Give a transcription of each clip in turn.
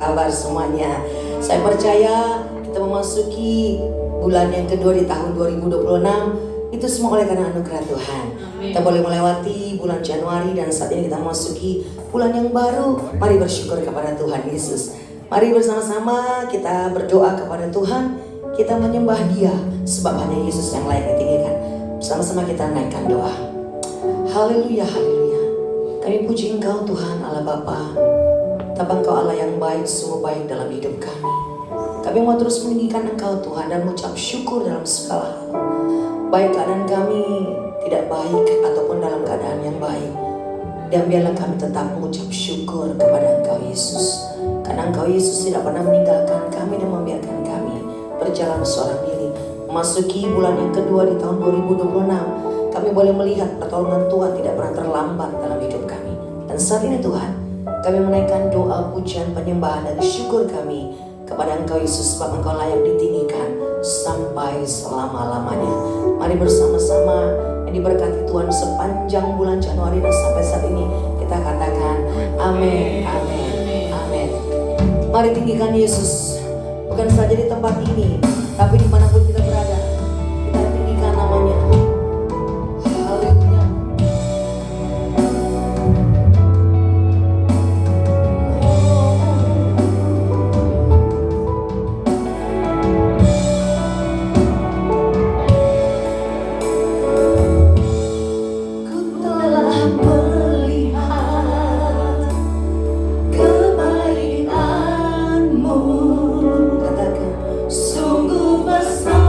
Kabar semuanya. Saya percaya kita memasuki bulan yang kedua di tahun 2026. Itu semua oleh karena anugerah Tuhan. Kita boleh melewati bulan Januari dan saat ini kita memasuki bulan yang baru. Mari bersyukur kepada Tuhan Yesus. Mari bersama-sama kita berdoa kepada Tuhan. Kita menyembah Dia sebab hanya Yesus yang layak ditinggikan. Bersama-sama kita naikkan doa. Haleluya, haleluya. Kami puji Engkau Tuhan Allah Bapa. Betapa Engkau Allah yang baik, sungguh baik dalam hidup kami. Kami mau terus meninggikan Engkau Tuhan dan mengucap syukur dalam segala hal. Baik keadaan kami tidak baik ataupun dalam keadaan yang baik. Dan biarlah kami tetap mengucap syukur kepada Engkau Yesus. Karena Engkau Yesus tidak pernah meninggalkan kami dan membiarkan kami berjalan seorang diri. Memasuki bulan yang kedua di tahun 2026. Kami boleh melihat pertolongan Tuhan tidak pernah terlambat dalam hidup kami. Dan saat ini Tuhan, kami menaikkan doa, pujian, penyembahan dan syukur kami kepada Engkau Yesus sebab Engkau layak ditinggikan sampai selama-lamanya. Mari bersama-sama yang diberkati Tuhan sepanjang bulan Januari dan sampai saat ini kita katakan amin, amin, amin. Mari tinggikan Yesus, bukan saja di tempat ini, tapi dimanapun kita berada, kita tinggikan namanya. Haleluya. Sungguh besar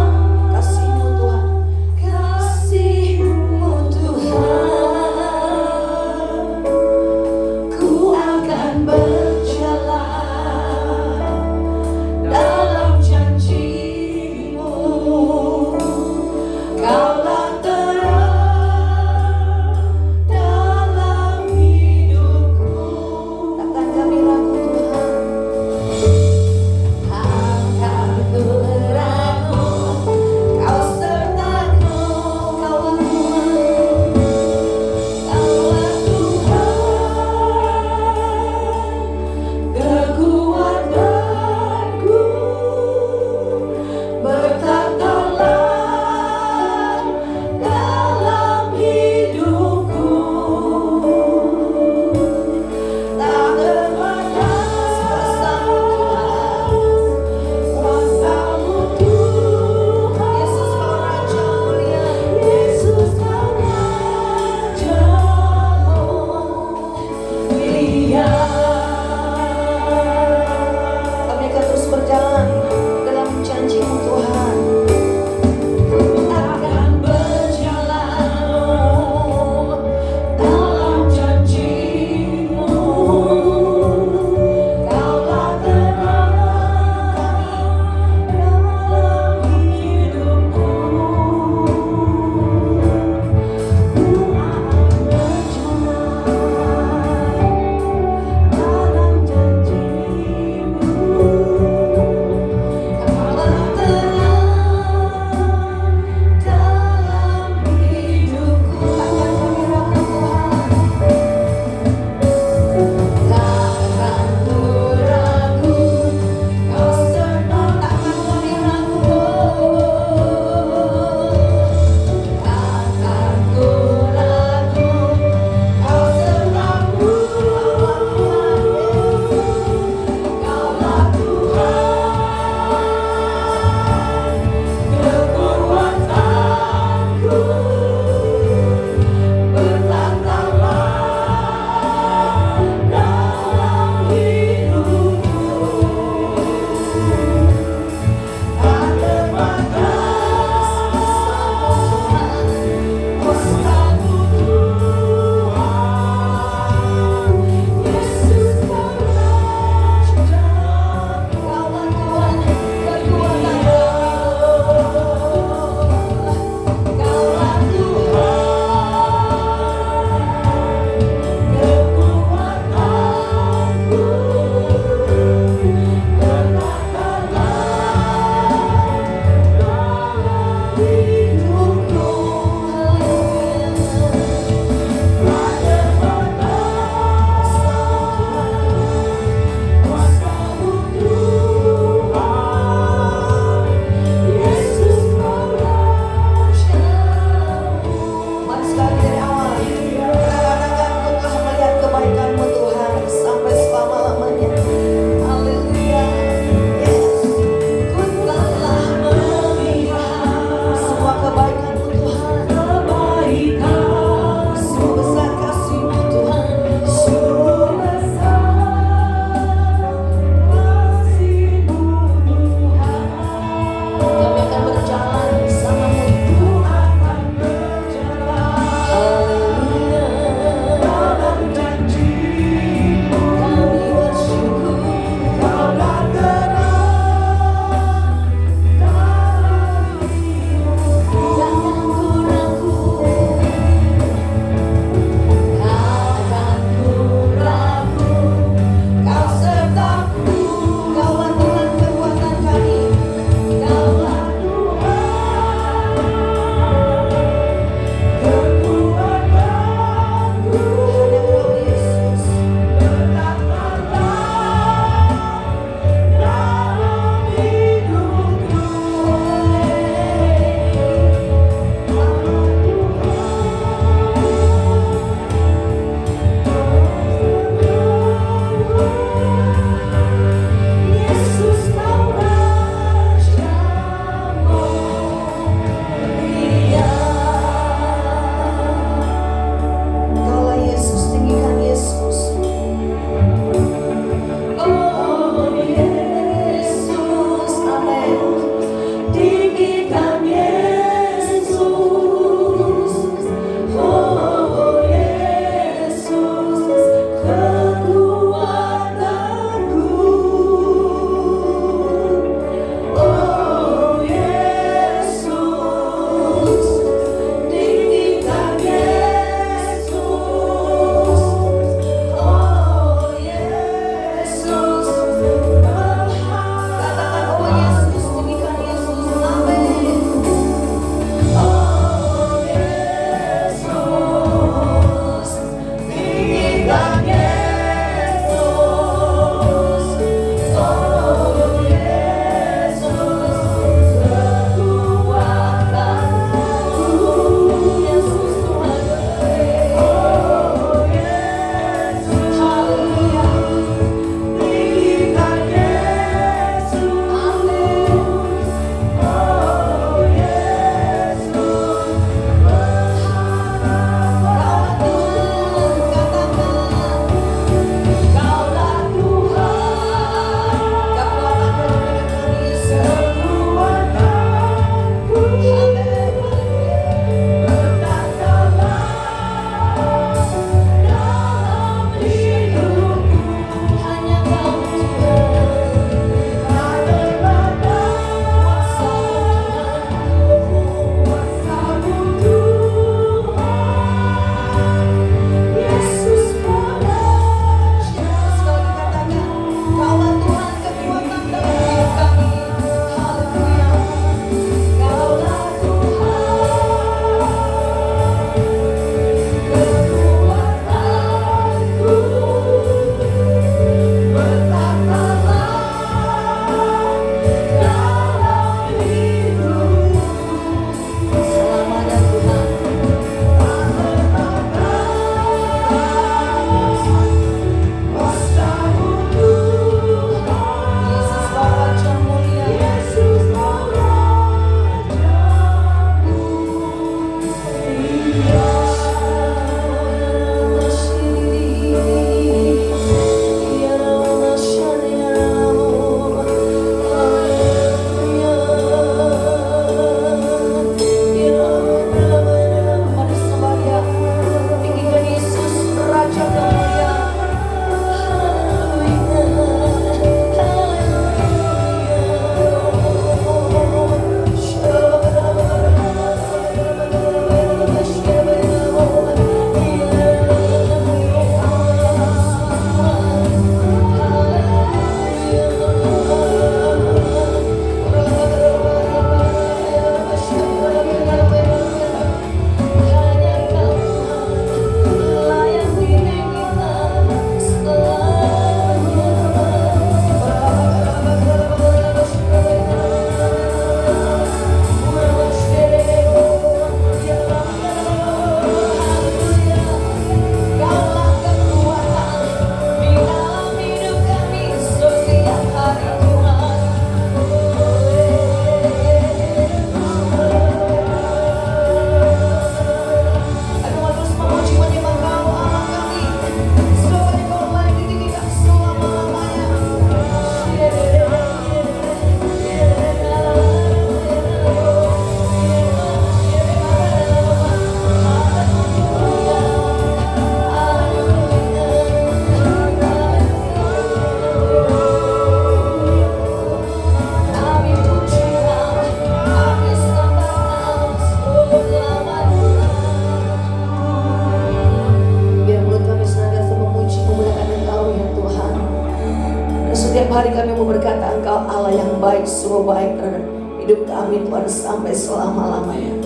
Kami mau berkata Engkau Allah yang baik, sungguh baik terhadap hidup kami Tuhan sampai selama-lamanya.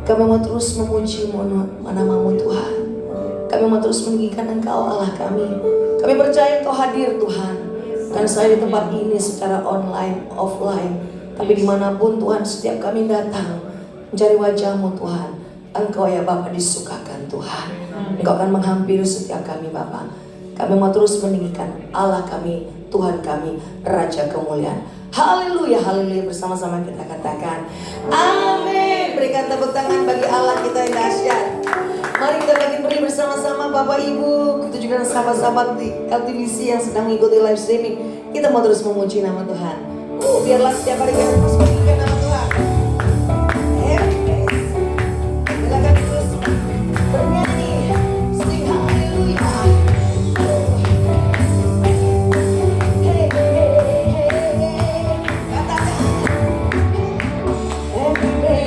Kami mau terus memuji-Mu, nama-Mu Tuhan. Kami mau terus meninggikan Engkau Allah kami. Kami percaya Engkau hadir Tuhan. Bukan saya di tempat ini secara online, offline, tapi dimanapun Tuhan setiap kami datang mencari wajah-Mu Tuhan. Engkau ya Bapa disukakan Tuhan. Engkau akan menghampiri setiap kami Bapa. Kami mau terus meninggikan Allah kami, Tuhan kami, Raja kemuliaan. Haleluya, haleluya, bersama-sama kita katakan amin. Berikan tepuk tangan bagi Allah kita yang dahsyat. Mari kita beri bersama-sama Bapak Ibu, kita juga sahabat-sahabat di LTVC yang sedang mengikuti live streaming. Kita mau terus memuji nama Tuhan. Biarlah setiap hari kita terus meninggikan nama Tuhan. Silakan terus bernyanyi, sing haleluya. Hallelujah.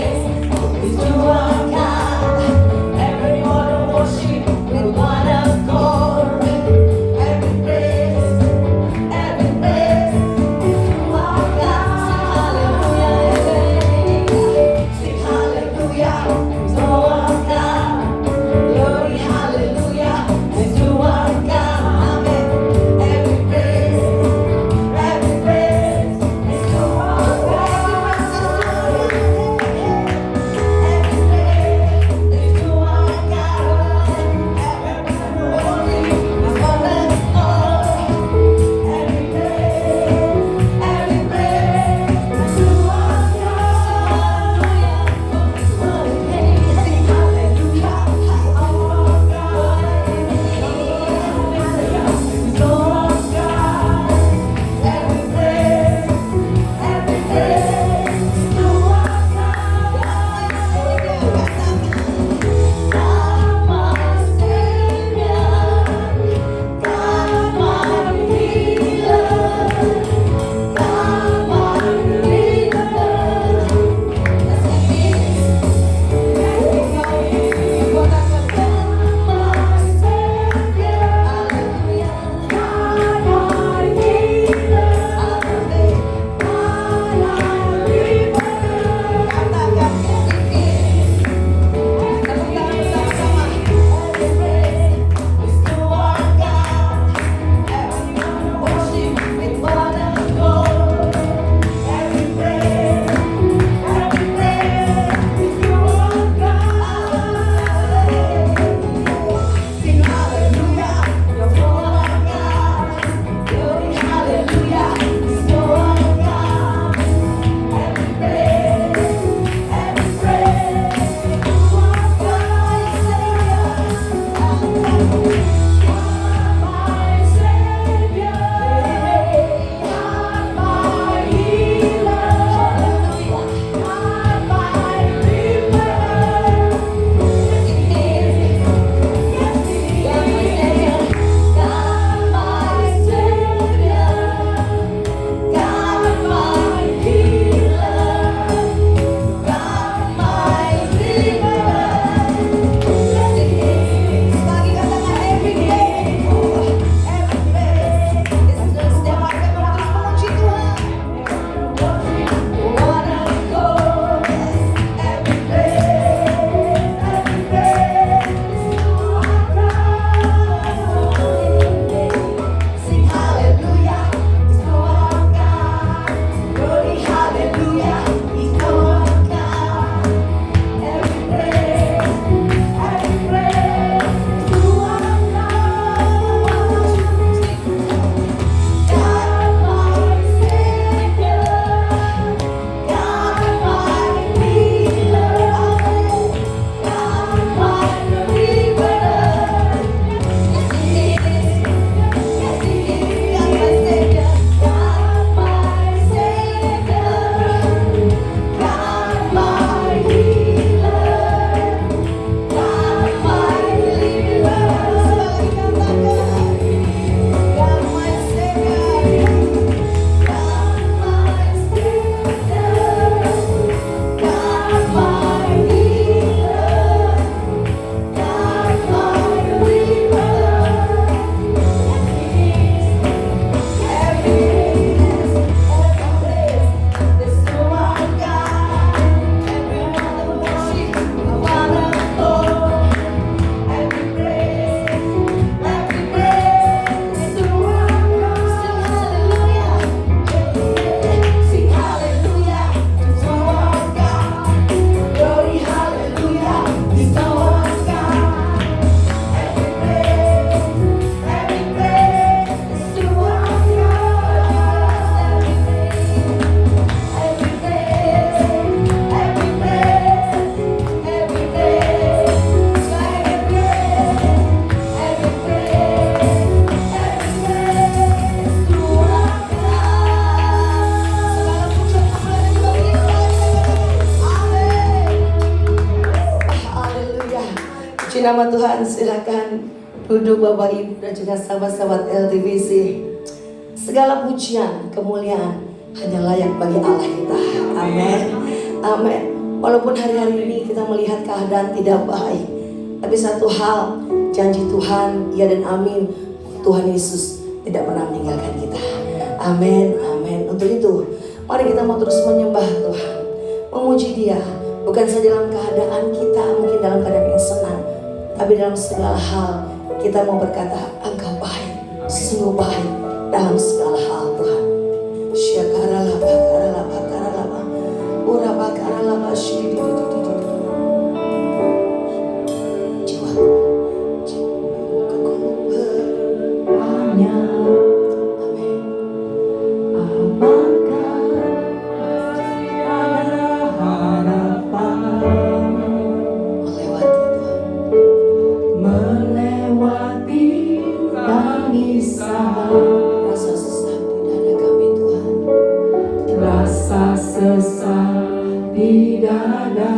Puji nama Tuhan, silakan duduk Bapak Ibu dan juga sahabat-sahabat LTVC. Segala pujian, kemuliaan hanya layak bagi Allah kita. Amin. Amin. Walaupun hari-hari ini kita melihat keadaan tidak baik, tapi satu hal, janji Tuhan, ya dan amin, Tuhan Yesus tidak pernah meninggalkan kita. Amin. Amin. Untuk itu, mari kita mau terus menyembah Tuhan, memuji Dia. Bukan saja dalam keadaan kita, mungkin dalam keadaan yang senang, tapi dalam segala hal kita mau berkata, Engkau baik, sungguh baik dalam segala hal Tuhan. Syakarala bakarala bakarala ura bakarala basyidi jiwaku hanya. Amin. Apakah rasa sesak di dada kami Tuhan, rasa sesak di dada.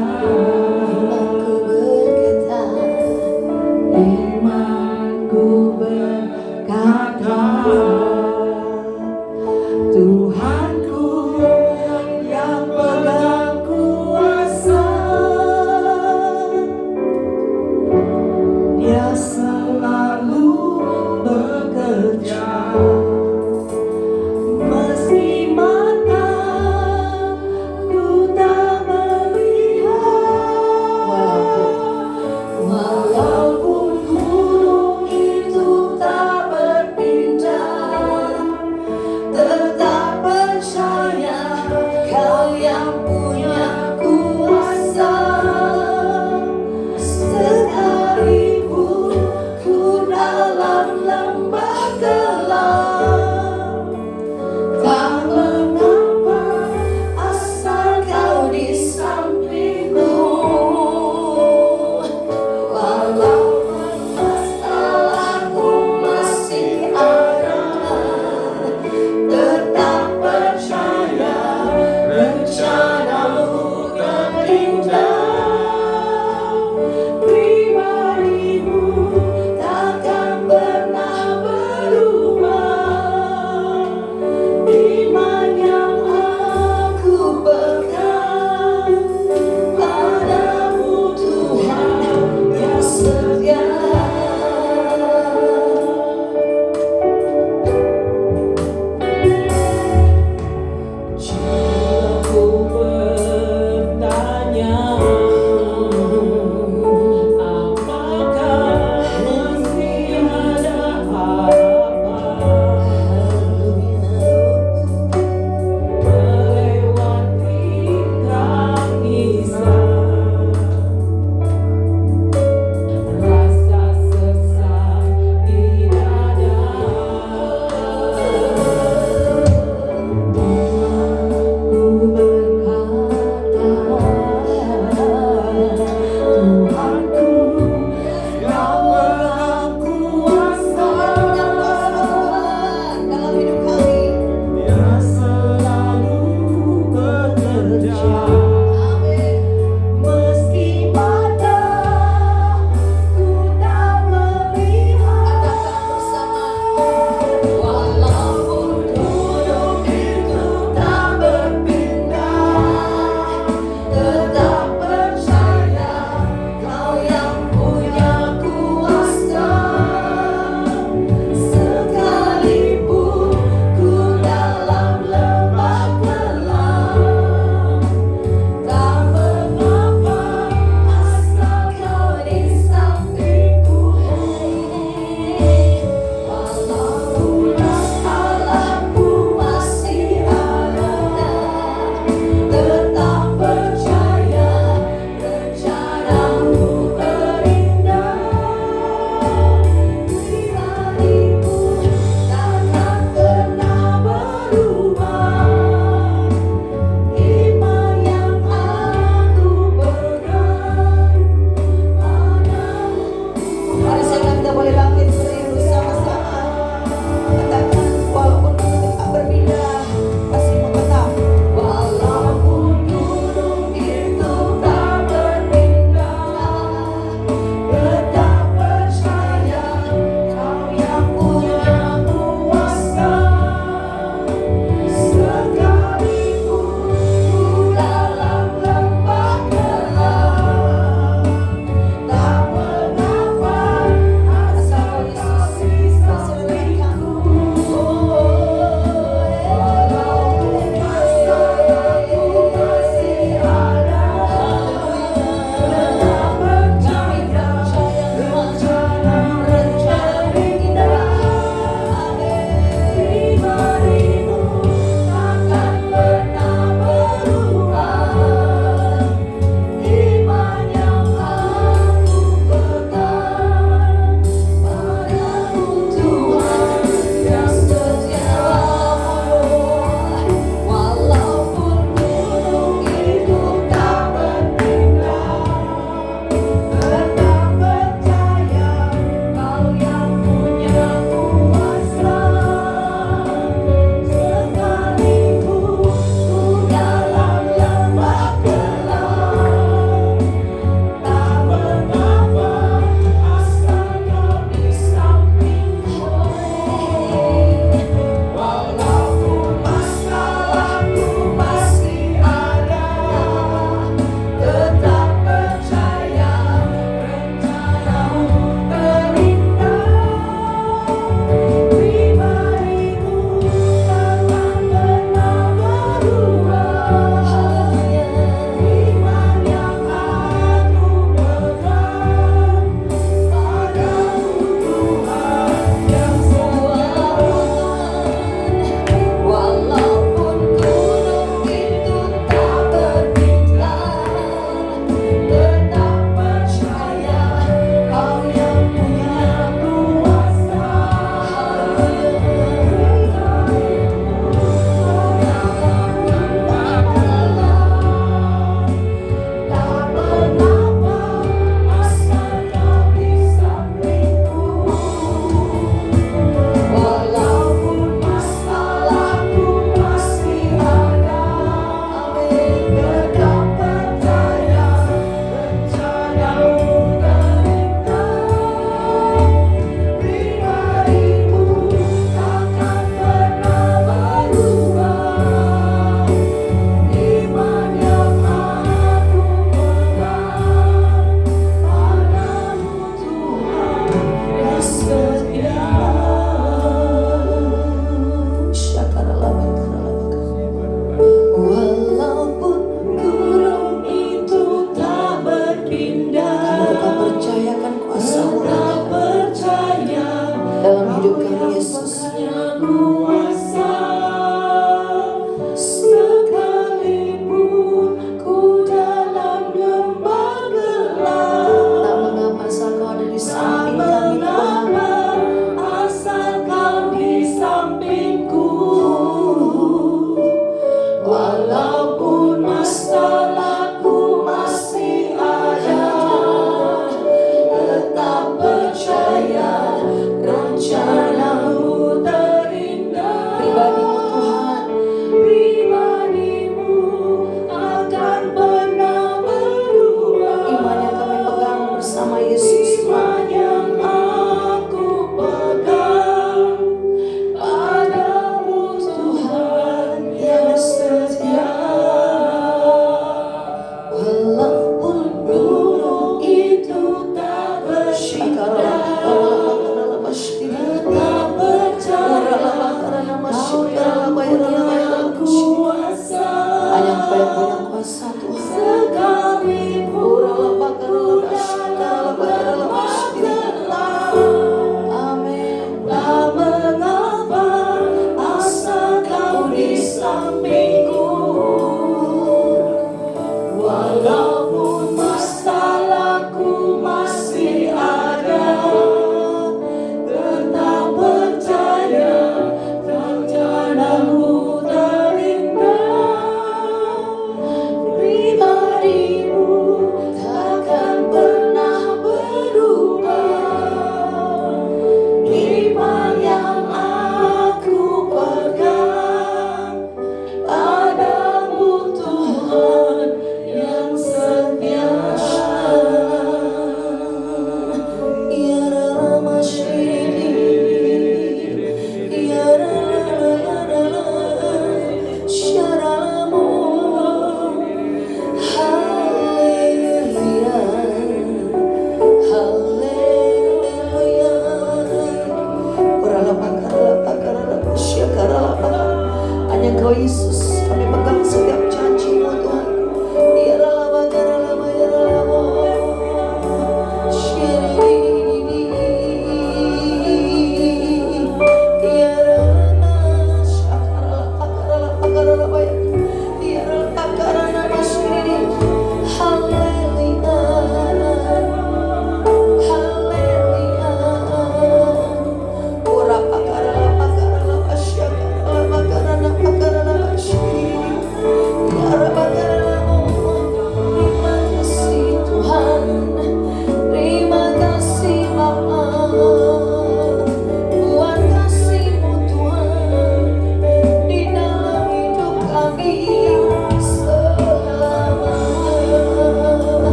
Imanku berkata, Tuhanku yang pegang kuasa, Dia selalu bekerja. Meski mataku tak melihat,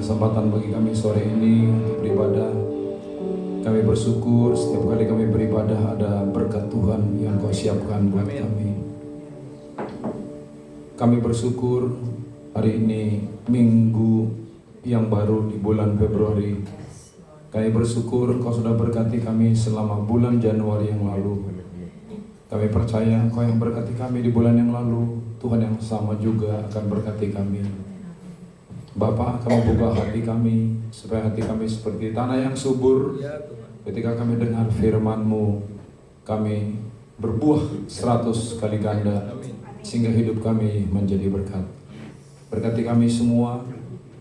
kesempatan bagi kami sore ini untuk beribadah. Kami bersyukur setiap kali kami beribadah ada berkat Tuhan yang Kau siapkan buat kami. Kami bersyukur hari ini minggu yang baru di bulan Februari. Kami bersyukur Kau sudah berkati kami selama bulan Januari yang lalu. Kami percaya Kau yang berkati kami di bulan yang lalu, Tuhan yang sama juga akan berkati kami. Bapa, Kamu buka hati kami supaya hati kami seperti tanah yang subur. Ketika kami dengar firman-Mu, kami berbuah 100 kali ganda sehingga hidup kami menjadi berkat. Berkati kami semua,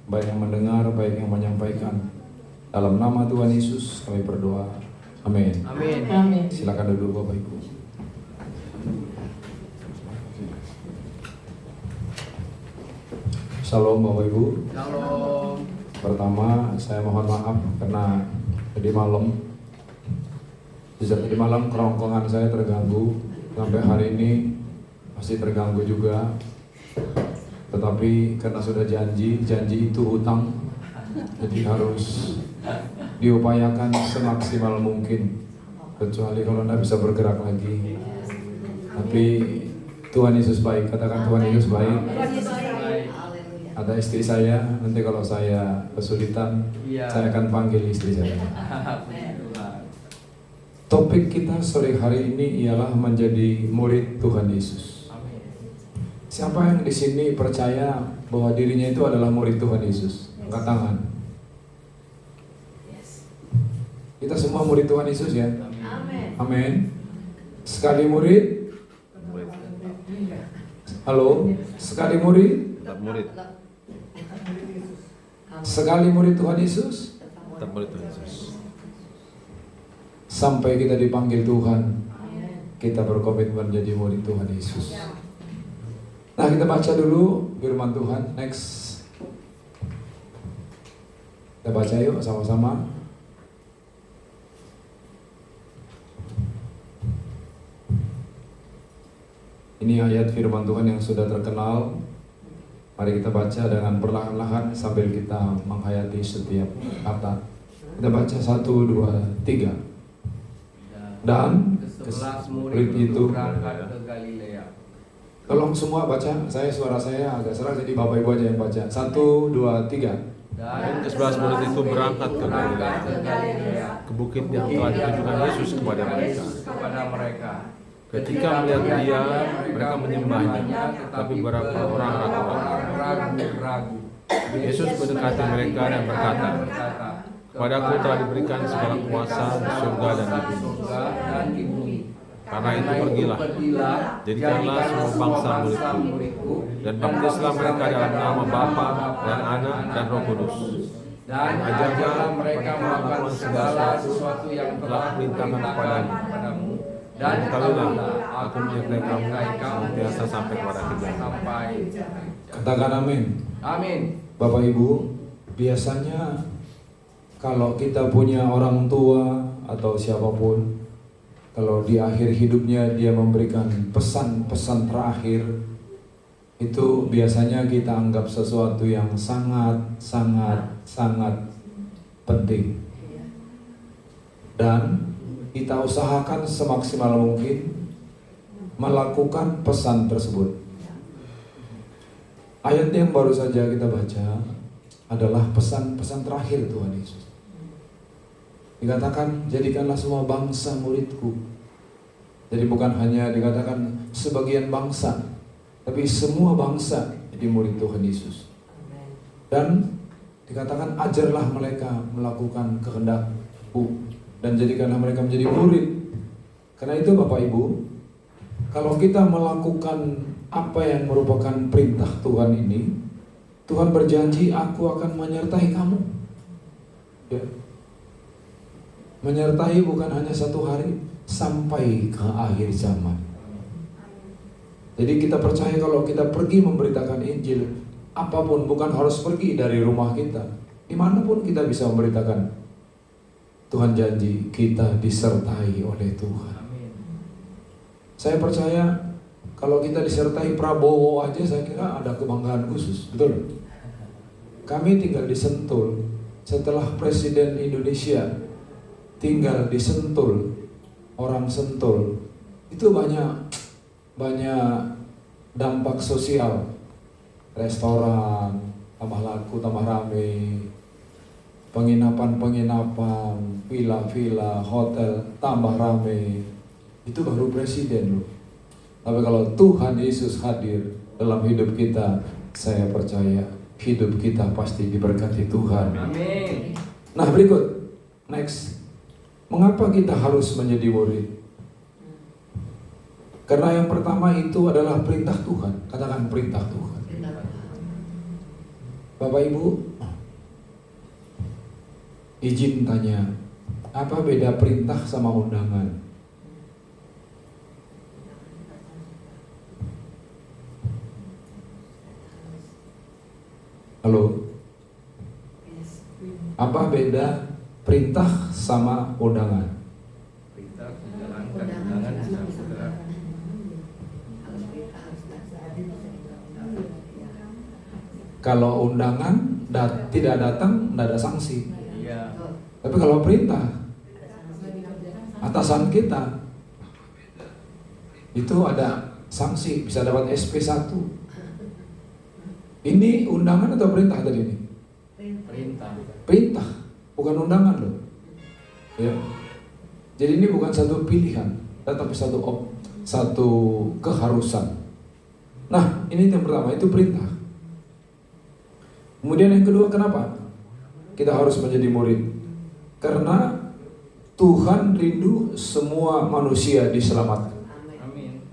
baik yang mendengar, baik yang menyampaikan. Dalam nama Tuhan Yesus kami berdoa. Amin. Amin. Silakan duduk Bapak Ibu. Shalom Bapak Ibu. Shalom. Pertama saya mohon maaf karena tadi malam kerongkongan saya terganggu. Sampai hari ini masih terganggu juga. Tetapi karena sudah janji itu hutang. Jadi harus diupayakan semaksimal mungkin. Kecuali kalau Anda bisa bergerak lagi. Tapi Tuhan Yesus baik, katakan Tuhan Yesus baik. Ada istri saya, nanti kalau saya kesulitan, saya akan panggil istri saya. Topik kita sore hari ini ialah menjadi murid Tuhan Yesus. Siapa yang di sini percaya bahwa dirinya itu adalah murid Tuhan Yesus? Angkat tangan. Kita semua murid Tuhan Yesus ya? Amin. Sekali murid? Halo? Sekali murid? Tetap murid. Sekali murid Tuhan Yesus? Tetap murid Tuhan Yesus. Sampai kita dipanggil Tuhan, kita berkomitmen menjadi murid Tuhan Yesus. Nah, kita baca dulu firman Tuhan. Next. Kita baca yuk sama-sama. Ini ayat firman Tuhan yang sudah terkenal. Mari kita baca dengan perlahan-lahan sambil kita menghayati setiap kata. Kita baca 1, 2, 3. Dan ke-11 murid itu berangkat ke Galilea. tolong semua baca. Suara saya agak serak, jadi Bapak Ibu aja yang baca. 1, 2, 3. Dan ke-11 murid itu berangkat ke Galilea, ke bukit yang telah ditujukan Yesus kepada mereka. Ketika melihat Dia, mereka menyembahnya, tapi beberapa orang ragu-ragu. Yesus mendekati mereka dan berkata, "Kepadaku telah diberikan segala kuasa di surga dan di bumi. Karena itu pergilah, jadikanlah semua bangsa muridku, dan baptislah mereka dalam nama Bapa dan Anak dan Roh Kudus. Dan ajarlah mereka melakukan segala sesuatu yang telah kuperintahkan kepadamu. Dan ketahuilah, aku menyertai kamu senantiasa sampai kepada akhir zaman." Katakan amin. Amin. Bapak Ibu, biasanya kalau kita punya orang tua atau siapapun, kalau di akhir hidupnya dia memberikan pesan-pesan terakhir, itu biasanya kita anggap sesuatu yang sangat penting. Dan kita usahakan semaksimal mungkin melakukan pesan tersebut. Ayat yang baru saja kita baca adalah pesan-pesan terakhir Tuhan Yesus. Dikatakan, jadikanlah semua bangsa muridku. Jadi bukan hanya dikatakan sebagian bangsa, tapi semua bangsa jadi murid Tuhan Yesus. Dan dikatakan, ajarlah mereka melakukan kehendak-Ku dan jadikanlah mereka menjadi murid. Karena itu Bapak Ibu, kalau kita melakukan apa yang merupakan perintah Tuhan ini, Tuhan berjanji, "Aku akan menyertai kamu." Ya. Menyertai bukan hanya 1 hari, sampai ke akhir zaman. Jadi kita percaya kalau kita pergi memberitakan Injil, apapun, bukan harus pergi dari rumah kita, dimanapun kita bisa memberitakan. Tuhan janji kita disertai oleh Tuhan. Saya percaya kalau kita disertai Prabowo aja, saya kira ada kebanggaan khusus, betul? Kami tinggal di Sentul. Setelah Presiden Indonesia tinggal di Sentul, orang Sentul, itu banyak dampak sosial. Restoran tambah laku, tambah rame, penginapan, villa-villa, hotel tambah rame. Itu baru presiden loh. Tapi kalau Tuhan Yesus hadir dalam hidup kita, saya percaya hidup kita pasti diberkati Tuhan. Amin. Nah berikut, next. Mengapa kita harus menjadi murid? Karena yang pertama itu adalah perintah Tuhan. Katakan perintah Tuhan. Bapak Ibu, izin tanya, apa beda perintah sama undangan? Halo? Apa beda perintah sama undangan? Perintah menjalankan, undangan sedang segera. Kalau undangan tidak datang, tidak ada sanksi. Iya. Tapi kalau perintah, atasan kita itu ada sanksi, bisa dapat SP1. Ini undangan atau perintah tadi ini? Perintah. Perintah, bukan undangan loh. Ya. Jadi ini bukan satu pilihan, tetapi satu keharusan. Nah, ini yang pertama, itu perintah. Kemudian yang kedua, kenapa kita harus menjadi murid? Karena Tuhan rindu semua manusia diselamatkan. Amin.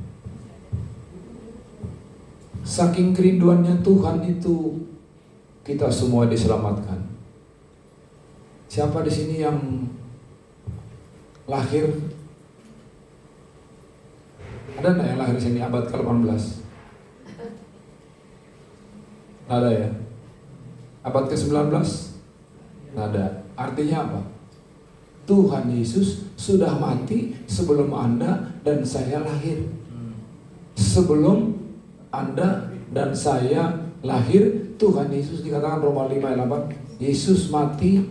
Saking kerinduannya Tuhan itu, kita semua diselamatkan. Siapa di sini yang lahir? Ada nggak yang lahir di sini abad ke-18? Nggak ada ya? Abad ke-19? Nggak ada. Artinya apa? Tuhan Yesus sudah mati sebelum Anda dan saya lahir. Sebelum Anda dan saya lahir, Tuhan Yesus, dikatakan Roma 5 ayat 8, Yesus mati,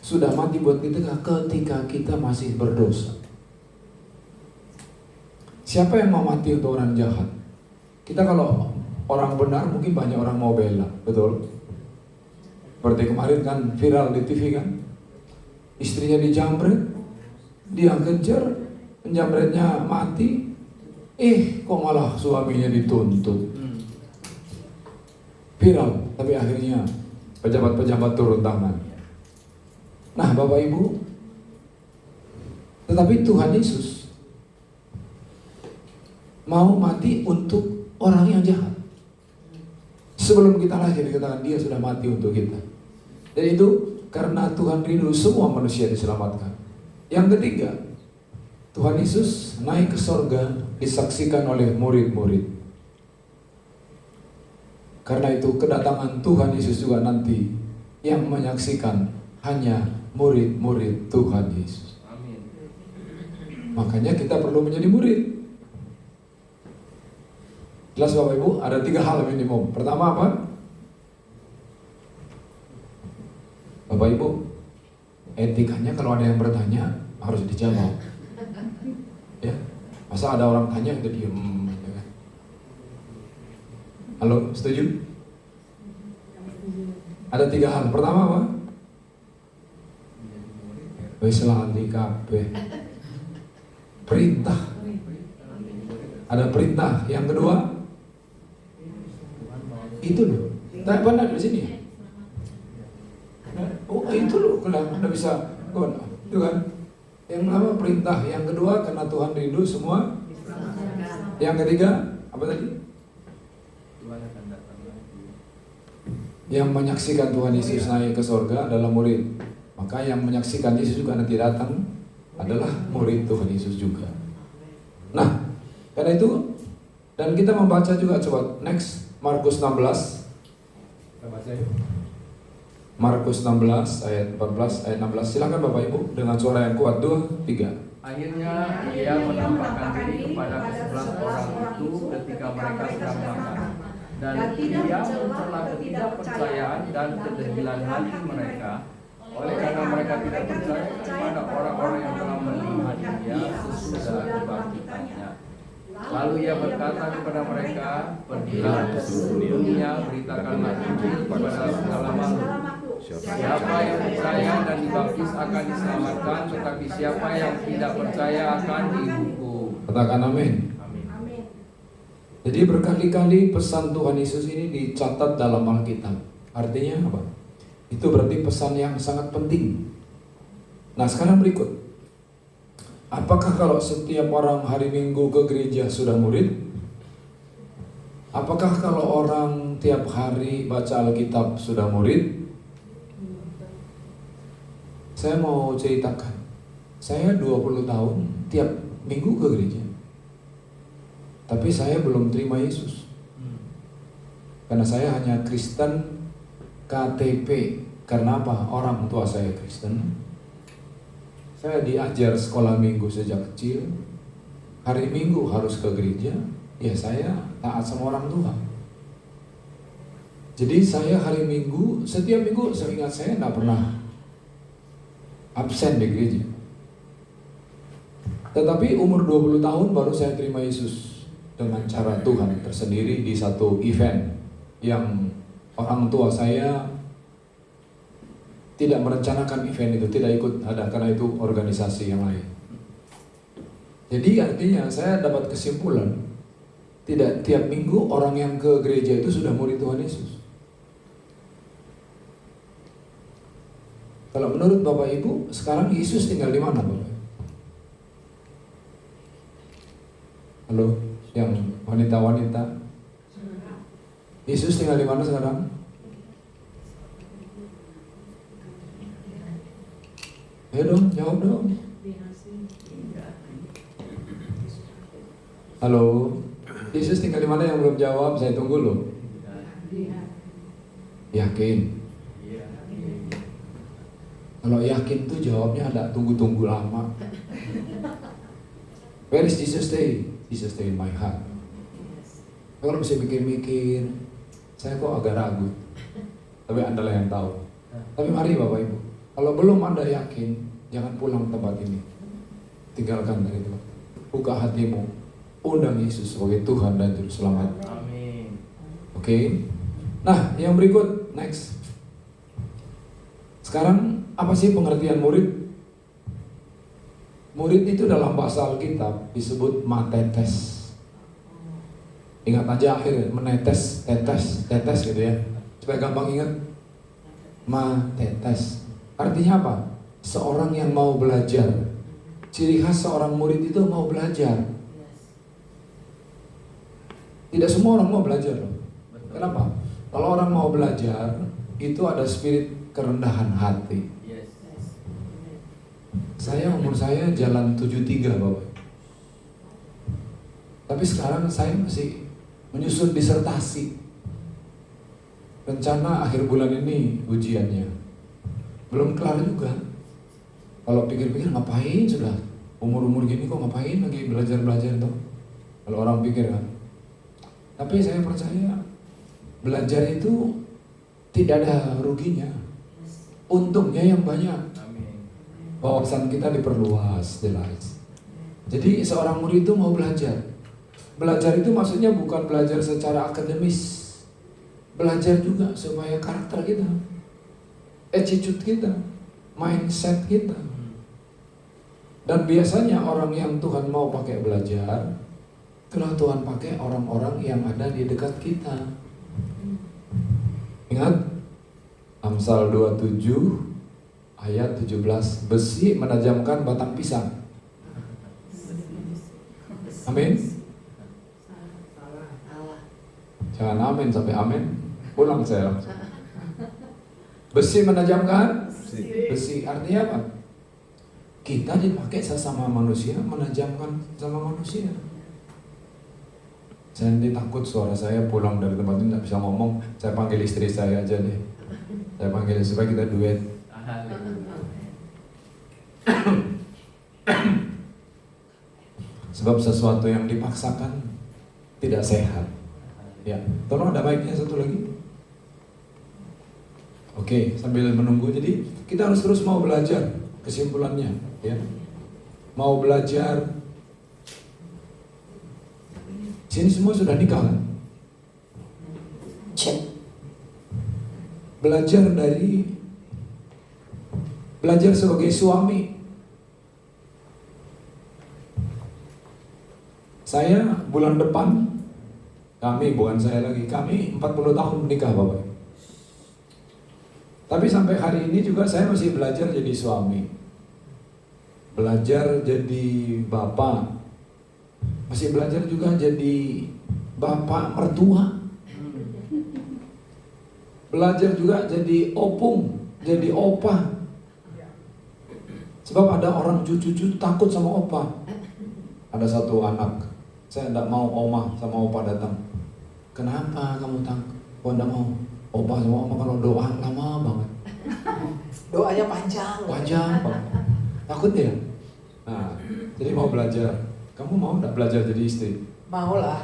sudah mati buat kita ketika kita masih berdosa. Siapa yang mau mati untuk orang jahat? Kita kalau orang benar mungkin banyak orang mau bela, betul? Seperti kemarin kan viral di TV kan, istrinya dijamret, dia kejar, penjamretnya mati, kok malah suaminya dituntut. Viral, tapi akhirnya pejabat-pejabat turun tangan. Nah Bapak Ibu, tetapi Tuhan Yesus mau mati untuk orang yang jahat. Sebelum kita lahir dikatakan dia sudah mati untuk kita. Dan itu karena Tuhan rindu semua manusia diselamatkan. Yang ketiga, Tuhan Yesus naik ke sorga disaksikan oleh murid-murid. Karena itu kedatangan Tuhan Yesus juga nanti yang menyaksikan hanya murid-murid Tuhan Yesus. Amin. Makanya kita perlu menjadi murid. Jelas Bapak Ibu, ada 3 hal minimum. Pertama apa? Bapak Ibu, etikanya kalau ada yang bertanya harus dijawab. Ya, masa ada orang tanya kita diem. Ya kan? Halo, setuju? Ada 3 hal. Pertama apa? Wis lali kabeh. Perintah. Ada perintah. Yang kedua, itu loh. Tak benar di sini. Oh itu loh, kenapa nggak bisa? Itu kan. Yang pertama perintah, yang kedua karena Tuhan rindu semua. Yang ketiga apa tadi? Tuhan akan datang lagi. Yang menyaksikan Tuhan Yesus naik ke sorga adalah murid. Maka yang menyaksikan Yesus juga nanti datang adalah murid Tuhan Yesus juga. Nah, karena itu dan kita membaca juga, coba next Markus 16. Kita baca yuk. Markus 16 ayat 14 ayat 16. Silakan Bapak Ibu dengan suara yang kuat. 2, 3. Akhirnya ia menampakkan diri kepada ke-11 orang itu ketika mereka sedang makan. dan ia mencela ketidakpercayaan dan kedegilan hati mereka, oleh karena mereka tidak percaya kepada orang-orang yang telah melihat dia sesudah dibangkitkannya. Lalu ia berkata kepada mereka, pergilah ke seluruh dunia, beritakanlah Injil kepada segala makhluk. Siapa yang percaya dan dibaptis akan diselamatkan, tetapi siapa yang tidak percaya akan dihukum. Katakan amin. Amin. Jadi berkali-kali pesan Tuhan Yesus ini dicatat dalam Alkitab. Artinya apa? Itu berarti pesan yang sangat penting. Nah sekarang berikut. Apakah kalau setiap orang hari Minggu ke gereja sudah murid? Apakah kalau orang tiap hari baca Alkitab sudah murid? Saya mau ceritakan. Saya 20 tahun tiap minggu ke gereja. Tapi saya belum terima Yesus. Karena saya hanya Kristen KTP. Karena apa? Orang tua saya Kristen. Saya diajar sekolah minggu sejak kecil. Hari Minggu harus ke gereja. Ya saya taat sama orang tua. Jadi saya hari Minggu, setiap minggu seingat saya tidak pernah absen di gereja. Tetapi umur 20 tahun baru saya terima Yesus dengan cara Tuhan tersendiri di satu event yang orang tua saya tidak merencanakan event itu, tidak ikut ada karena itu organisasi yang lain. Jadi artinya saya dapat kesimpulan tidak tiap minggu orang yang ke gereja itu sudah murid Tuhan Yesus. Kalau menurut Bapak Ibu, sekarang Yesus tinggal di mana Bapak? Halo, yang wanita-wanita. Yesus tinggal di mana sekarang? Ayo dong, jawab dong. Halo, Yesus tinggal di mana yang belum jawab? Saya tunggu loh. Yakin? Kalau yakin tuh jawabnya ada tunggu-tunggu lama. Where is Jesus stay? Jesus stay in my heart. Kalau bisa mikir-mikir, saya kok agak ragu. Tapi Anda lah yang tahu. Tapi mari Bapak Ibu, kalau belum Anda yakin, jangan pulang tempat ini. Tinggalkan dari tempat. Buka hatimu, undang Yesus sebagai Tuhan dan Juru Selamat. Amin. Oke. Nah, yang berikut, next. Sekarang apa sih pengertian murid? Murid itu dalam bahasa Alkitab disebut matetes. Ingat aja akhir menetes, tetes gitu ya. Supaya gampang ingat. Matetes. Artinya apa? Seorang yang mau belajar. Ciri khas seorang murid itu mau belajar. Tidak semua orang mau belajar loh. Kenapa? Kalau orang mau belajar, itu ada spirit kerendahan hati. Umur saya jalan 73 Bapak. Tapi sekarang saya masih menyusun disertasi. Rencana akhir bulan ini ujiannya. Belum kelar juga. Kalau pikir-pikir ngapain sudah umur-umur gini kok ngapain lagi belajar-belajar tuh. Kalau orang pikir kan. Tapi saya percaya belajar itu tidak ada ruginya. Untungnya yang banyak. Wawasan kita diperluas, jelas. Jadi seorang murid itu mau belajar. Belajar itu maksudnya bukan belajar secara akademis. Belajar juga supaya karakter kita, attitude kita, mindset kita. Dan biasanya orang yang Tuhan mau pakai belajar, itulah Tuhan pakai orang-orang yang ada di dekat kita. Ingat Amsal 27 ayat 17, besi menajamkan batang pisang. Amin. Jangan amin sampai amin. Pulang saya. Besi menajamkan besi. Artinya apa? Kita dipakai sesama manusia menajamkan sama manusia. Saya nanti takut suara saya pulang dari tempat ini tidak bisa ngomong. Saya panggil istri saya aja deh. Saya panggil supaya kita duet. Sebab sesuatu yang dipaksakan tidak sehat. Ya, tolong ada mic-nya satu lagi. Oke, sambil menunggu, jadi kita harus terus mau belajar. Kesimpulannya, ya, mau belajar. Sini semua sudah nikah kan? Cek. Belajar sebagai suami. Saya bulan depan, bukan saya lagi, kami 40 tahun menikah Bapak. Tapi sampai hari ini juga saya masih belajar jadi suami. Belajar jadi bapak. Masih belajar juga jadi bapak mertua. Belajar juga jadi opung, jadi opa. Sebab ada orang cucu-cucu takut sama opa. Ada satu anak, saya tidak mau oma sama opa datang. Kenapa kamu takut? Kok tidak mau? Opa sama oma kalau doa lama banget. Doanya panjang. Panjang banget. Takut ya? Nah, jadi mau belajar. Kamu mau tidak belajar jadi istri? Maulah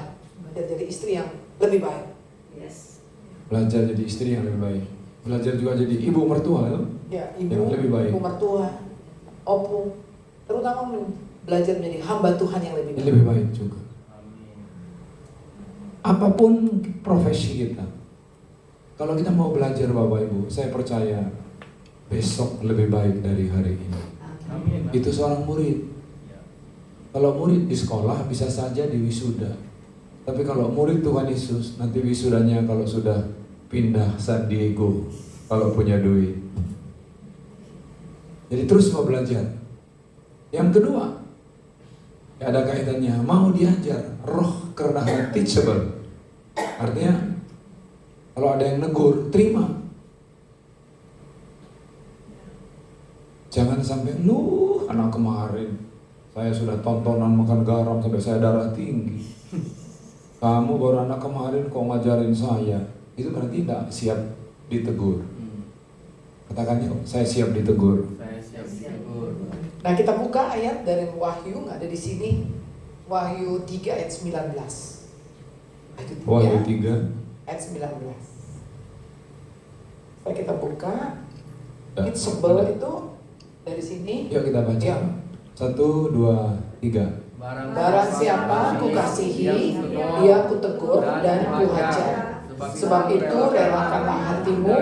jadi istri yang lebih baik. Yes. Belajar jadi istri yang lebih baik. Belajar juga jadi ibu mertua ya, yang lebih baik. Ibu mertua, opung, terutama belajar menjadi hamba Tuhan yang lebih baik. Lebih baik juga. Apapun profesi kita, kalau kita mau belajar Bapak Ibu, saya percaya besok lebih baik dari hari ini. Amin. Itu seorang murid. Kalau murid di sekolah bisa saja di wisuda. Tapi kalau murid Tuhan Yesus, nanti wisudanya kalau sudah pindah San Diego, kalau punya duit. Jadi terus mau belajar. Yang kedua, ada kaitannya, mau diajar, roh kerendahan teachable. Artinya, kalau ada yang negur, terima. Jangan sampai, anak kemarin, saya sudah tontonan makan garam sampai saya darah tinggi. Kamu baru anak kemarin kok ngajarin saya. Itu berarti tidak siap ditegur. Katakan yuk, saya siap ditegur. Saya siap ditegur. Nah, kita buka ayat dari Wahyu, nggak ada di sini. Wahyu 3 ayat 19. Wahyu 3 ayat 19. Supaya kita buka. Ya, Teachable itu dari sini. Yuk kita baca. Ya. 1, 2, 3. Barang siapa kukasihi, dia kutegur dan kuhajar. Sebab itu relakanlah hatimu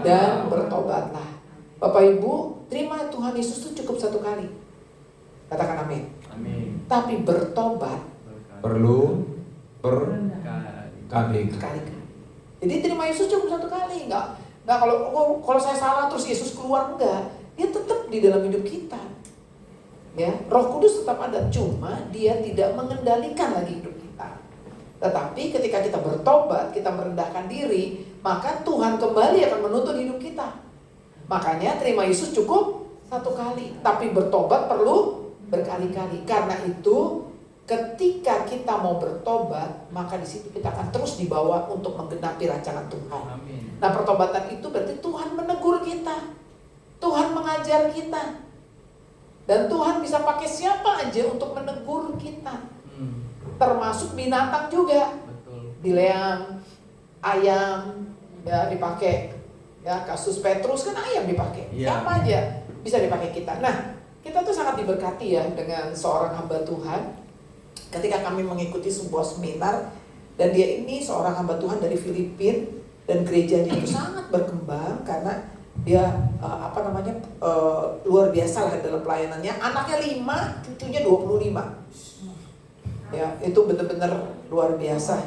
dan bertobatlah. Bapak Ibu, terima Tuhan Yesus itu cukup satu kali. Katakan amin. Amin. Tapi bertobat Perlu berkali-kali. Jadi terima Yesus cukup satu kali. Enggak kalau saya salah terus Yesus keluar, enggak. Dia tetap di dalam hidup kita. Ya, Roh Kudus tetap ada, cuma dia tidak mengendalikan lagi hidup kita. Tetapi ketika kita bertobat, kita merendahkan diri, maka Tuhan kembali akan menuntun hidup kita. Makanya terima Yesus cukup satu kali, tapi bertobat perlu berkali-kali. Karena itu ketika kita mau bertobat, maka di situ kita akan terus dibawa untuk menggenapi rancangan Tuhan. Amin. Nah, pertobatan itu berarti Tuhan menegur kita, Tuhan mengajar kita. Dan Tuhan bisa pakai siapa aja untuk menegur kita. Termasuk binatang juga. Betul. Bileam, ayam, ya dipakai. Ya, kasus Petrus kan ayam dipakai. Ya. Siapa aja bisa dipakai kita. Nah, kita tuh sangat diberkati ya dengan seorang hamba Tuhan. Ketika kami mengikuti sebuah seminar, dan dia ini seorang hamba Tuhan dari Filipina, dan gerejanya itu sangat berkembang karena dia luar biasa lah dalam pelayanannya. Anaknya 5, cucunya 25. Ya, itu benar-benar luar biasa.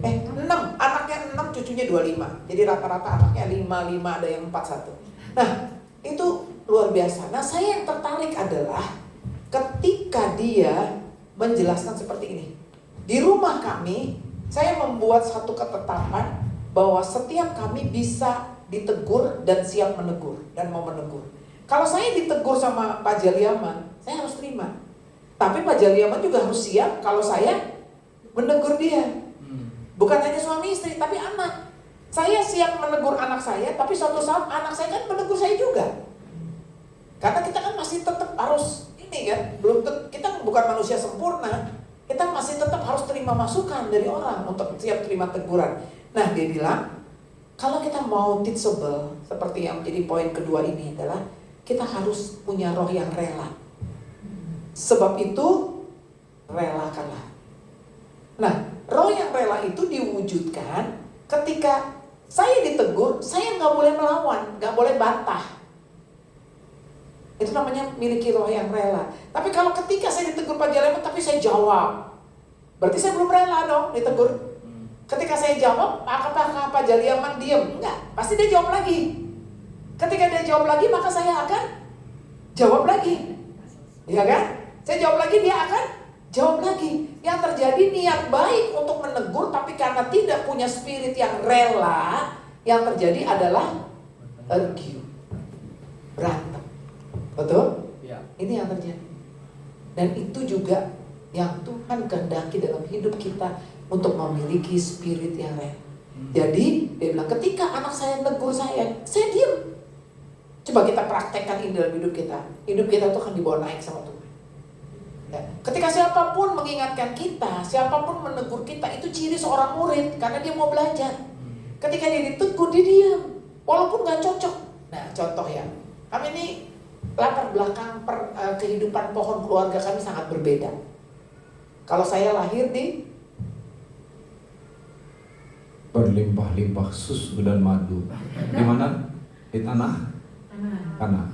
6, anaknya 6, cucunya 25. Jadi rata-rata anaknya 5, ada yang 41. Nah, itu luar biasa. Nah, saya yang tertarik adalah ketika dia menjelaskan seperti ini. Di rumah kami, saya membuat satu ketetapan bahwa setiap kami bisa ditegur dan siap menegur dan mau menegur. Kalau saya ditegur sama Pak Jaliaman, saya harus terima. Tapi Pak Jaliaman juga harus siap kalau saya menegur dia. Bukan hanya suami istri, tapi anak. Saya siap menegur anak saya, tapi suatu saat anak saya kan menegur saya juga. Karena kita kan masih tetap harus ini kan, kita bukan manusia sempurna. Kita masih tetap harus terima masukan dari orang untuk siap terima teguran. Nah, dia bilang, kalau kita mau teachable, seperti yang menjadi poin kedua ini adalah kita harus punya roh yang rela. Sebab itu, relakanlah. Nah, roh yang rela itu diwujudkan ketika saya ditegur, saya nggak boleh melawan, nggak boleh bantah. Itu namanya miliki roh yang rela. Tapi kalau ketika saya ditegur Pak Jaliaman tapi saya jawab, berarti saya belum rela dong ditegur. Ketika saya jawab, apakah Pak Jaliaman diam? Enggak, pasti dia jawab lagi. Ketika dia jawab lagi, maka saya akan jawab lagi. Iya kan? Saya jawab lagi, dia akan jawab lagi. Yang terjadi niat baik untuk menegur, tapi karena tidak punya spirit yang rela, yang terjadi adalah argue, berantem. Betul? Ya. Ini yang terjadi. Dan itu juga yang Tuhan kehendaki dalam hidup kita untuk memiliki spirit yang rela. Jadi dia bilang ketika anak saya negur saya diam. Coba kita praktekkan ini dalam hidup kita. Hidup kita itu akan dibawa naik sama Tuhan. Ya. Ketika siapapun mengingatkan kita, siapapun menegur kita, itu ciri seorang murid karena dia mau belajar. Ketika dia ditegur, dia diam, walaupun gak cocok. Nah, contoh ya, kami ini latar belakang kehidupan pohon keluarga kami sangat berbeda. Kalau saya lahir di berlimpah-limpah susu dan madu. Di mana? Di tanah Kana.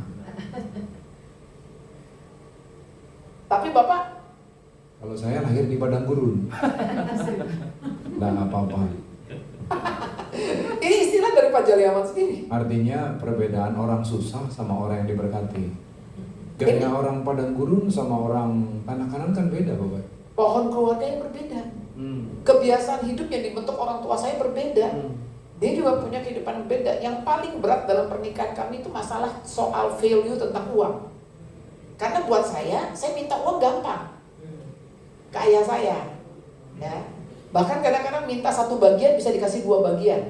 Tapi Bapak, Kalau saya lahir di padang gurun. Nggak apa-apa. ini istilah dari Pak Jaliaman sendiri. Artinya perbedaan orang susah sama orang yang diberkati. Gaya orang padang gurun sama orang tanah kanan kan beda, Bapak. Pohon keluarga yang berbeda. Kebiasaan hidup yang dibentuk orang tua saya berbeda. Dia juga punya kehidupan berbeda. Yang paling berat dalam pernikahan kami itu masalah soal value tentang uang. Karena buat saya minta uang gampang ke ayah saya, ya. Bahkan kadang-kadang minta 1 bagian bisa dikasih 2 bagian.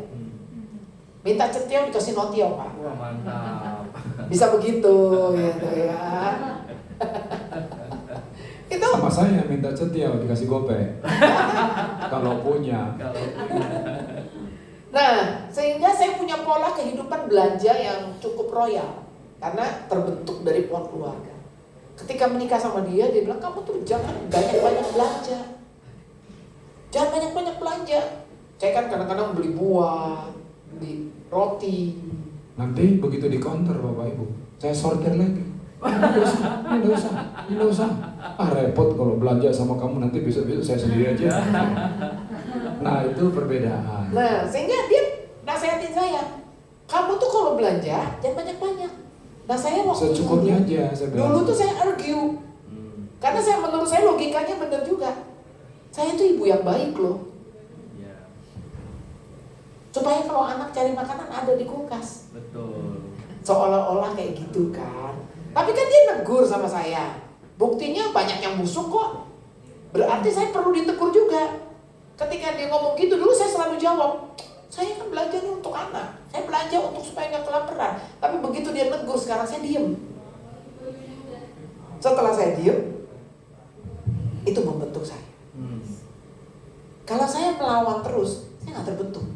Minta cetiau dikasih notiau, Pak. Wah, mantap. Bisa begitu, gitu ya. Itu Sama saya minta cetiau dikasih gopek. Kalau punya. Nah, sehingga saya punya pola kehidupan belanja yang cukup royal karena terbentuk dari pohon keluarga. Ketika menikah sama dia bilang, kamu tuh jangan banyak-banyak belanja. Jangan banyak-banyak belanja. Saya kan kadang-kadang beli buah, beli roti. Nanti begitu di counter Bapak Ibu, saya sortir lagi. Nggak usah. Repot kalau belanja sama kamu, nanti besok-besok saya sendiri aja. Nah, itu perbedaan. Nah, sehingga dia nasihatin saya, kamu tuh kalau belanja jangan banyak-banyak. Nah, saya waktu Secukupnya aja, saya bilang. dulu tuh saya argue. Karena menurut saya logikanya benar juga. Saya tuh ibu yang baik loh. Supaya kalau anak cari makanan ada di kulkas. Betul. Seolah-olah kayak gitu kan. Tapi kan dia negur sama saya. Buktinya banyak yang busuk kok. Berarti saya perlu ditegur juga. Ketika dia ngomong gitu dulu saya selalu jawab, saya kan belajarnya untuk anak. Saya belajar untuk supaya nggak kelaparan. Tapi begitu dia negur sekarang saya diem. Setelah saya diem, itu membentuk saya. Kalau saya melawan terus, saya nggak terbentuk.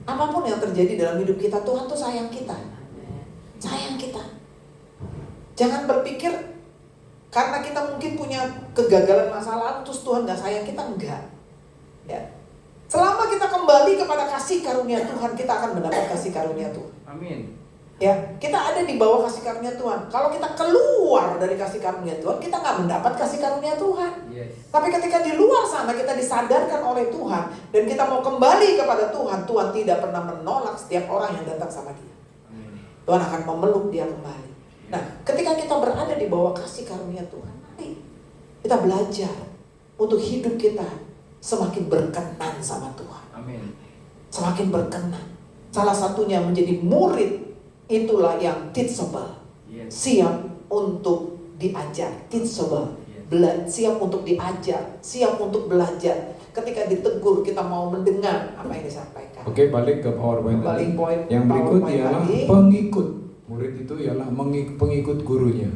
Apapun yang terjadi dalam hidup kita, Tuhan tuh sayang kita. Sayang kita. Jangan berpikir karena kita mungkin punya kegagalan masa lalu terus Tuhan gak sayang kita, enggak. Ya. Selama kita kembali kepada kasih karunia Tuhan, kita akan mendapat kasih karunia Tuhan. Amin. Ya, kita ada di bawah kasih karunia Tuhan. Kalau kita keluar dari kasih karunia Tuhan, kita nggak mendapat kasih karunia Tuhan. Yes. Tapi ketika di luar sana kita disadarkan oleh Tuhan dan kita mau kembali kepada Tuhan, Tuhan tidak pernah menolak setiap orang yang datang sama Dia. Amin. Tuhan akan memeluk dia kembali. Nah, ketika kita berada di bawah kasih karunia Tuhan, mari kita belajar untuk hidup kita semakin berkenan sama Tuhan. Amin. Semakin berkenan. Salah satunya menjadi murid, itulah yang teachable. Yes. Siap untuk diajar, teachable. Siap untuk diajar, siap untuk belajar. Ketika ditegur kita mau mendengar apa yang disampaikan. Oke, balik ke PowerPoint tadi. Yang berikut ialah pengikut. Murid itu ialah pengikut gurunya.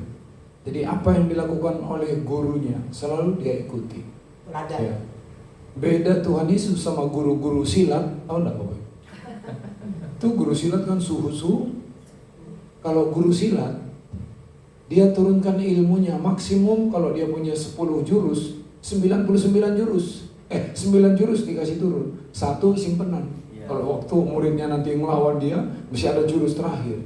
Jadi apa yang dilakukan oleh gurunya selalu dia ikuti. Nada. Ya. Beda Tuhan Yesus sama guru-guru silat, tahu enggak Bapak? Itu guru silat kan suhu-suhu. Kalau guru silat, dia turunkan ilmunya maksimum kalau dia punya 10 jurus, 99 jurus. 9 jurus dikasih turun, 1 simpenan. Kalau waktu muridnya nanti ngelawan dia, mesti ada jurus terakhir.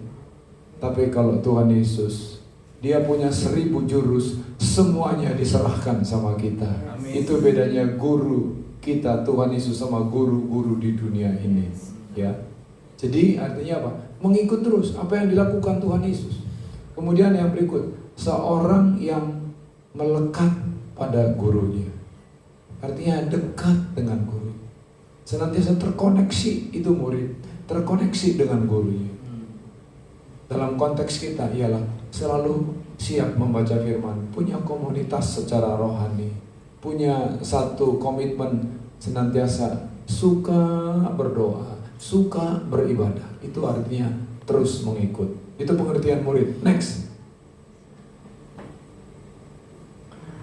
Tapi kalau Tuhan Yesus, dia punya 1000 jurus, semuanya diserahkan sama kita. Amin. Itu bedanya guru kita Tuhan Yesus sama guru-guru di dunia ini, ya. Jadi artinya apa? Mengikut terus apa yang dilakukan Tuhan Yesus. Kemudian yang berikut, seorang yang melekat pada gurunya. Artinya dekat dengan guru. Senantiasa terkoneksi itu murid, terkoneksi dengan gurunya. Dalam konteks kita ialah selalu siap membaca firman, punya komunitas secara rohani, punya satu komitmen senantiasa suka berdoa, suka beribadah. Itu artinya terus mengikut. Itu pengertian murid. Next.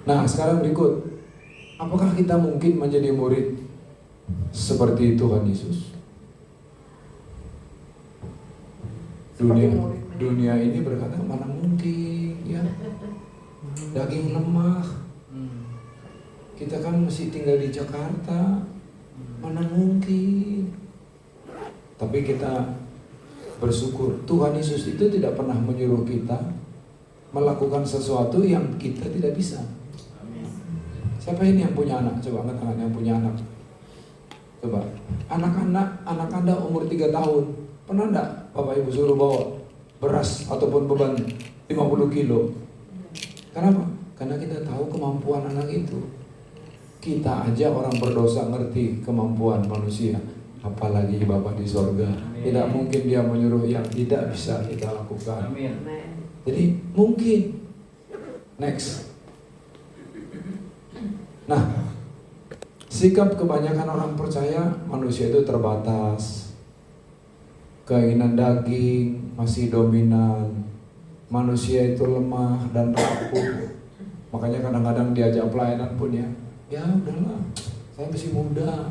Nah, sekarang berikut. Apakah kita mungkin menjadi murid seperti Tuhan Yesus? Dunia ini berkata mana mungkin, ya. Daging lemah. Kita kan masih tinggal di Jakarta. Mana mungkin. Tapi kita bersyukur Tuhan Yesus itu tidak pernah menyuruh kita melakukan sesuatu yang kita tidak bisa. Siapa ini yang punya anak? Coba angkat tangan yang punya anak. Coba. Anak Anda umur 3 tahun. Pernah enggak Bapak Ibu suruh bawa beras ataupun beban 50 kilo? Kenapa? Karena kita tahu kemampuan anak itu. Kita aja orang berdosa ngerti kemampuan manusia. Apalagi Bapa di sorga. Tidak mungkin dia menyuruh yang tidak bisa kita lakukan. Amin. Jadi mungkin. Next. Nah, sikap kebanyakan orang percaya manusia itu terbatas. Keinginan daging masih dominan. Manusia itu lemah dan rapuh. Makanya kadang-kadang diajak pelayanan pun ya udahlah, saya masih muda.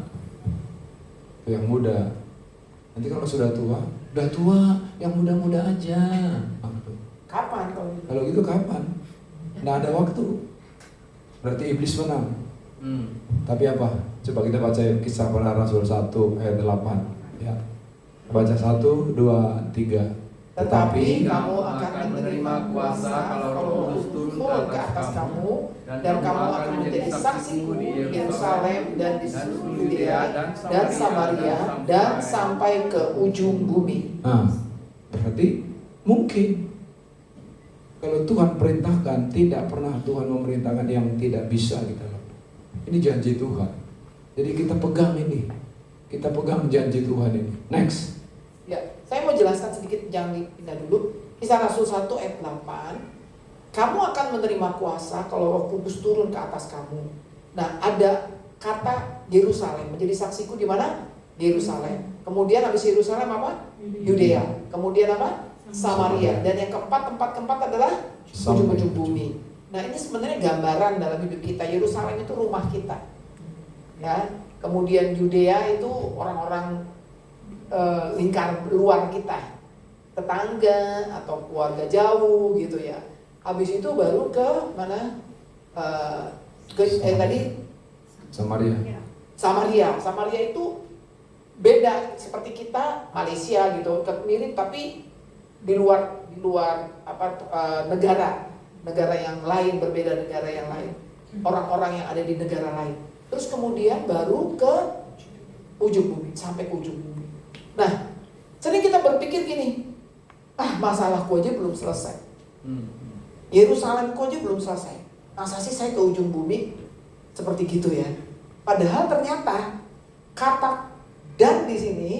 Itu yang muda. Nanti kalau sudah tua, yang muda-muda aja. Kapan kalau gitu? Kalau gitu kapan? Nggak ada waktu. Berarti iblis menang. Tapi apa? Coba kita baca Kisah Para Rasul 1 ayat 8. Ya. Baca 1, 2, 3. Tetapi kamu akan menerima kuasa kalau Roh Kudus turun ke atas kamu, dan kamu akan menjadi saksiku di Yerusalem dan di seluruh Yudea dan Samaria dan sampai ke ujung bumi. Nah, berarti mungkin kalau Tuhan perintahkan, tidak pernah Tuhan memerintahkan yang tidak bisa kita lakukan. Ini janji Tuhan. Jadi kita pegang ini. Kita pegang janji Tuhan ini. Next. Ya, saya mau jelaskan sedikit, jangan dipindah dulu. Kisah Rasul 1 ayat 8. Kamu akan menerima kuasa kalau Roh Kudus turun ke atas kamu. Nah, ada kata Yerusalem, menjadi saksiku di mana? Di Yerusalem. Kemudian habis Yerusalem apa? Yudea. Kemudian apa? Samaria. Dan yang tempat keempat adalah ujung-ujung bumi. Nah, ini sebenarnya gambaran dalam hidup kita. Yerusalem itu rumah kita, ya. Kemudian Yudea itu orang-orang lingkar luar kita, tetangga atau keluarga jauh gitu ya. Habis itu baru ke mana? Tadi Samaria. Samaria itu beda, seperti kita Malaysia gitu, mirip tapi di luar negara yang lain, berbeda negara yang lain, orang-orang yang ada di negara lain. Terus kemudian baru ke ujung bumi, sampai ke ujung bumi. Nah, sering kita berpikir gini, masalahku aja belum selesai, Yerusalemku aja belum selesai, masa sih saya ke ujung bumi? Seperti gitu ya. Padahal ternyata kata dan di sini,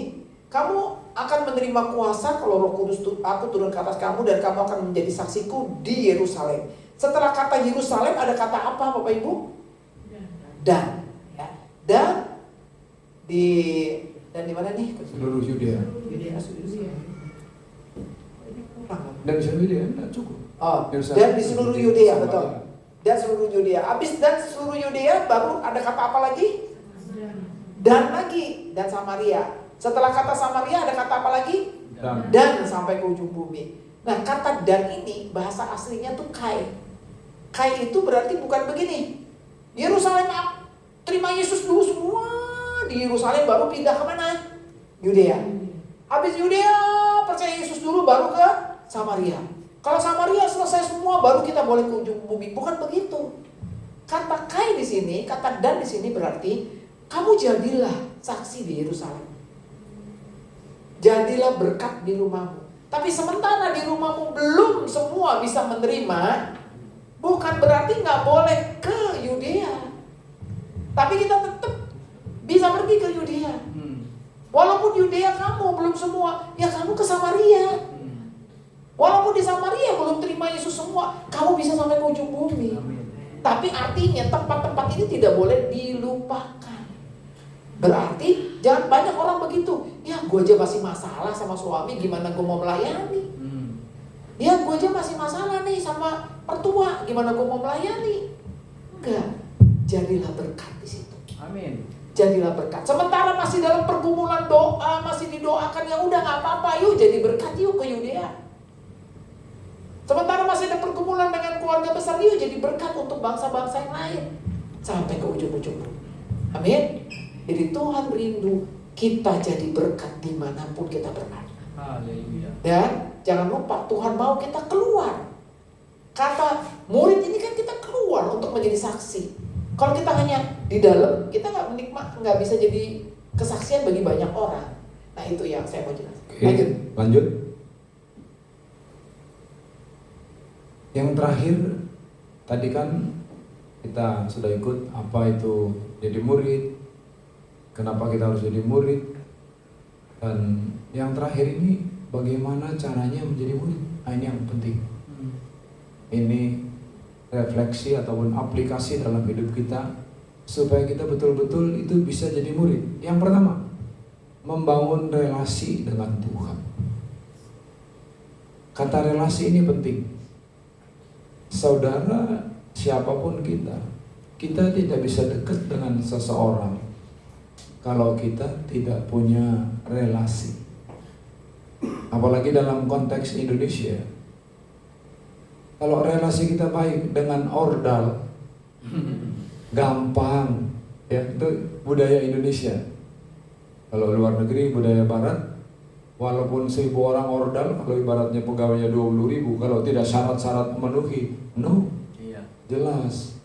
kamu akan menerima kuasa kalau Roh Kudus aku turun ke atas kamu, dan kamu akan menjadi saksiku di Yerusalem. Setelah kata Yerusalem ada kata apa Bapak Ibu? Dan, ya. Dan di mana nih? Seluruh Yudea. Kurang. Dan di seluruh Yudea enggak cukup. Dan di seluruh Yudea, betul. Dan seluruh Yudea. Habis dan seluruh Yudea baru ada kata apa lagi? Dan lagi. Dan Samaria. Setelah kata Samaria ada kata apa lagi? Dan sampai ke ujung bumi. Nah, kata dan ini bahasa aslinya tuh kai. Kai itu berarti bukan begini. Yerusalem terima Yesus dulu semua di Yerusalem, baru pindah kemana? Yudea. Habis Yudea percaya Yesus dulu baru ke Samaria. Kalau Samaria selesai semua baru kita boleh ke ujung bumi. Bukan begitu. Kata kai di sini, kata dan di sini berarti kamu jadilah saksi di Yerusalem. Jadilah berkat di rumahmu. Tapi sementara di rumahmu belum semua bisa menerima, bukan berarti nggak boleh ke Yudea. Tapi kita tetap bisa pergi ke Yudea. Walaupun Yudea kamu belum semua, ya kamu ke Samaria. Walaupun di Samaria belum terima Yesus semua, kamu bisa sampai ke ujung bumi. Tapi artinya tempat-tempat ini tidak boleh dilupakan. Berarti jangan banyak orang begitu. Ya gue aja masih masalah sama suami, gimana gue mau melayani? Ya gue aja masih masalah nih sama mertua, gimana gue mau melayani? Enggak, jadilah berkat di situ. Amin. Jadilah berkat. Sementara masih dalam pergumulan doa, masih didoakan, ya udah nggak apa-apa, yuk jadi berkat yuk ke Yudea. Sementara masih ada pergumulan dengan keluarga besar, yuk jadi berkat untuk bangsa-bangsa yang lain sampai ke ujung-ujung. Amin. Jadi Tuhan rindu kita jadi berkat dimanapun kita berada. Haleluya. Dan jangan lupa Tuhan mau kita keluar. Kata murid ini kan kita keluar untuk menjadi saksi. Kalau kita hanya di dalam, kita nggak bisa jadi kesaksian bagi banyak orang. Nah itu yang saya mau jelaskan. Lanjut. Yang terakhir, tadi kan kita sudah ikut apa itu jadi murid. Kenapa kita harus jadi murid? Dan yang terakhir ini bagaimana caranya menjadi murid? Nah, ini yang penting. Ini refleksi ataupun aplikasi dalam hidup kita supaya kita betul-betul itu bisa jadi murid. Yang pertama, membangun relasi dengan Tuhan. Kata relasi ini penting. Saudara, siapapun kita tidak bisa dekat dengan seseorang kalau kita tidak punya relasi. Apalagi dalam konteks Indonesia. Kalau relasi kita baik dengan ordal, gampang, ya itu budaya Indonesia. Kalau luar negeri budaya Barat, walaupun 1000 orang ordal, kalau ibaratnya pegawainya 20.000, kalau tidak syarat-syarat memenuhi, no, jelas.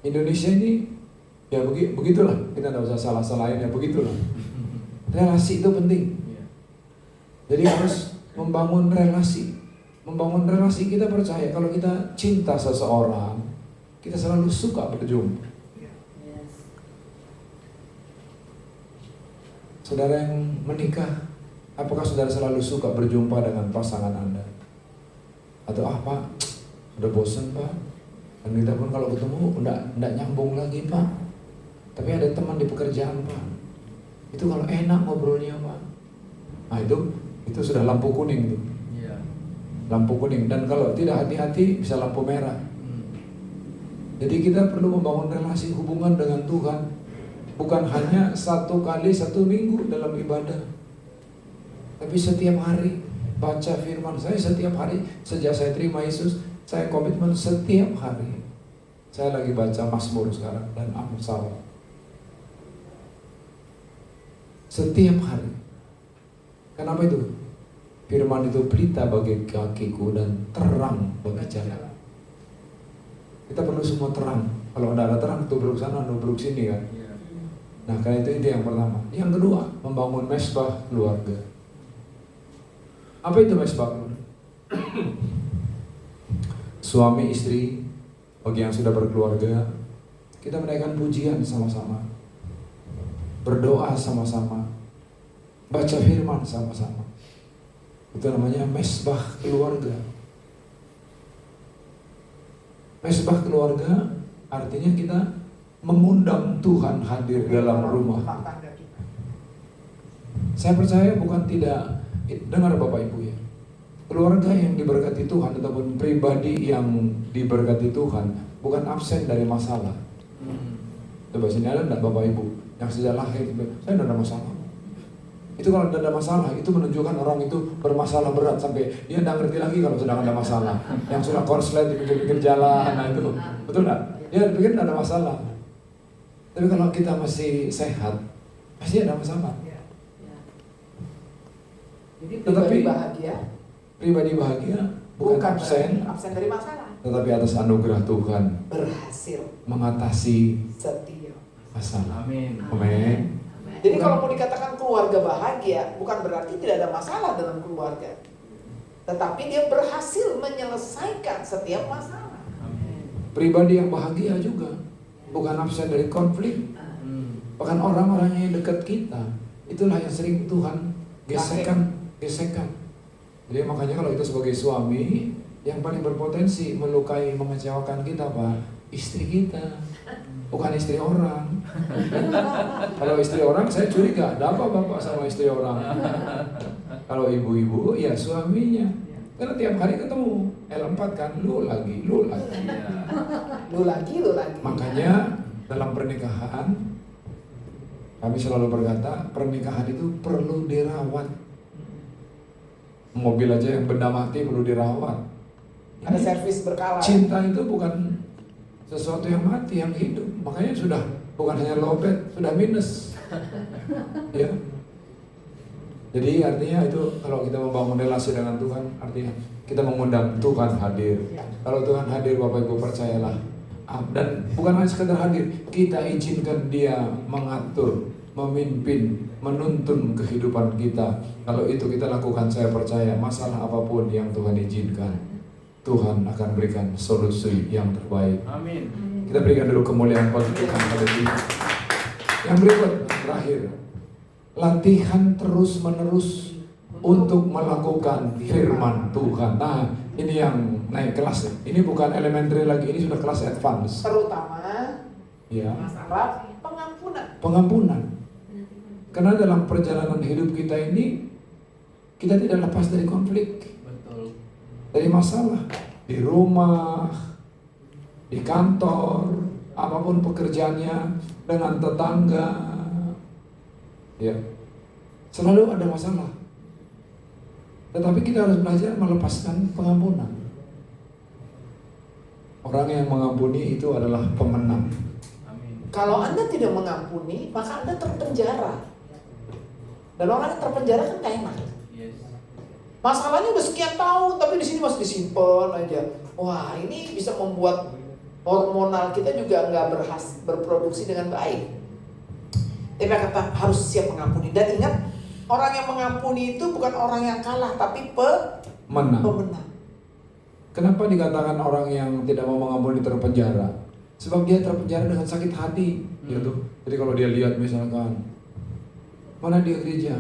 Indonesia ini ya begitulah, kita tidak usah salah-salahin, ya begitulah. Relasi itu penting. Jadi harus membangun relasi. Membangun relasi, kita percaya kalau kita cinta seseorang, kita selalu suka berjumpa. Saudara yang menikah, apakah saudara selalu suka berjumpa dengan pasangan Anda? Atau Pak, udah bosan Pak, dan kita pun kalau ketemu enggak nyambung lagi Pak. Tapi ada teman di pekerjaan Pak, itu kalau enak ngobrolnya Pak. Nah itu sudah lampu kuning tuh. Lampu kuning, dan kalau tidak hati-hati bisa lampu merah. Jadi kita perlu membangun relasi hubungan dengan Tuhan, bukan hanya 1 kali 1 minggu dalam ibadah, tapi setiap hari baca firman. Saya setiap hari sejak saya terima Yesus, saya komitmen setiap hari. Saya lagi baca Mazmur sekarang dan Amsal. Setiap hari. Kenapa itu? Firman itu pelita bagi kakiku dan terang bagi jalan. Kita perlu semua terang. Kalau tidak ada terang, tubruk sana, tubruk sini kan. Nah, karena itu yang pertama. Yang kedua, membangun mesbah keluarga. Apa itu mesbah keluarga? Suami istri, bagi yang sudah berkeluarga, kita menaikkan pujian sama-sama, berdoa sama-sama, baca firman sama-sama. Itu namanya mesbah keluarga. Mesbah keluarga artinya kita mengundang Tuhan hadir dalam rumah. Saya percaya bukan tidak, dengar Bapak Ibu ya, Keluarga yang diberkati Tuhan ataupun pribadi yang diberkati Tuhan bukan absen dari masalah. Coba sini ada enggak Bapak Ibu yang sejak lahir saya tidak ada masalah. Itu kalau tidak ada masalah, itu menunjukkan orang itu bermasalah berat sampai dia tidak ngerti lagi kalau sedang ada masalah. Yang sudah konslet di pinggir-pinggir jalan, nah itu betul enggak? Dia pikir tidak ada masalah. Tapi kalau kita masih sehat, pasti ada masalah. Jadi Tetapi pribadi bahagia bukan absen dari masalah. tetapi atas anugerah Tuhan Berhasil mengatasi setia. masalah. Amin. Amin. Jadi kalau mau dikatakan keluarga bahagia, bukan berarti tidak ada masalah dalam keluarga. Tetapi dia berhasil menyelesaikan setiap masalah. Pribadi yang bahagia juga bukan absen dari konflik. Bahkan orang-orang yang dekat kita, itulah yang sering Tuhan gesekan. Jadi makanya kalau kita sebagai suami, yang paling berpotensi melukai, mengecewakan kita Pak, istri kita, bukan istri orang. Kalau istri orang saya curiga, ada apa Bapak sama istri orang? Kalau ibu-ibu ya suaminya. Karena tiap hari ketemu, L4 kan, lu lagi. Lu lagi. Makanya dalam pernikahan kami selalu berkata, pernikahan itu perlu dirawat. Mobil aja yang benda mati perlu dirawat. Ada servis berkala. Cinta itu bukan sesuatu yang mati, yang hidup. Makanya sudah bukan hanya lowbat, sudah minus. Ya. Jadi artinya itu kalau kita membangun relasi dengan Tuhan, artinya kita mengundang Tuhan hadir. Kalau Tuhan hadir, Bapak Ibu percayalah. Dan bukan hanya sekedar hadir, kita izinkan Dia mengatur, memimpin, menuntun kehidupan kita. Kalau itu kita lakukan, saya percaya masalah apapun yang Tuhan izinkan, Tuhan akan berikan solusi yang terbaik. Amin. Kita berikan dulu kemuliaan bagi Tuhan pada diri. Yang berikut, terakhir, latihan terus menerus untuk melakukan firman Tuhan. Nah, ini yang naik kelas. Ini bukan elementary lagi, ini sudah kelas advance. Terutama Ya, masalah pengampunan. Karena dalam perjalanan hidup kita ini, kita tidak lepas dari konflik, Betul. dari masalah di rumah, di kantor, apapun pekerjaannya, dengan tetangga, ya, selalu ada masalah. Tetapi kita harus belajar melepaskan pengampunan. Orang yang mengampuni itu adalah pemenang. Amin. Kalau Anda tidak mengampuni, maka Anda terpenjara. Dan orang yang terpenjara kan gak enak. Yes. Masalahnya udah sekian tahun, tapi di sini masih disimpan aja. Wah, ini bisa membuat hormonal kita juga nggak berproduksi dengan baik. Tapi kata harus siap mengampuni. Dan ingat, orang yang mengampuni itu bukan orang yang kalah, tapi Menang. pemenang. Kenapa dikatakan orang yang tidak mau mengampuni terpenjara? Sebab dia terpenjara dengan sakit hati, gitu. Jadi kalau dia lihat misalkan, mana dia gereja?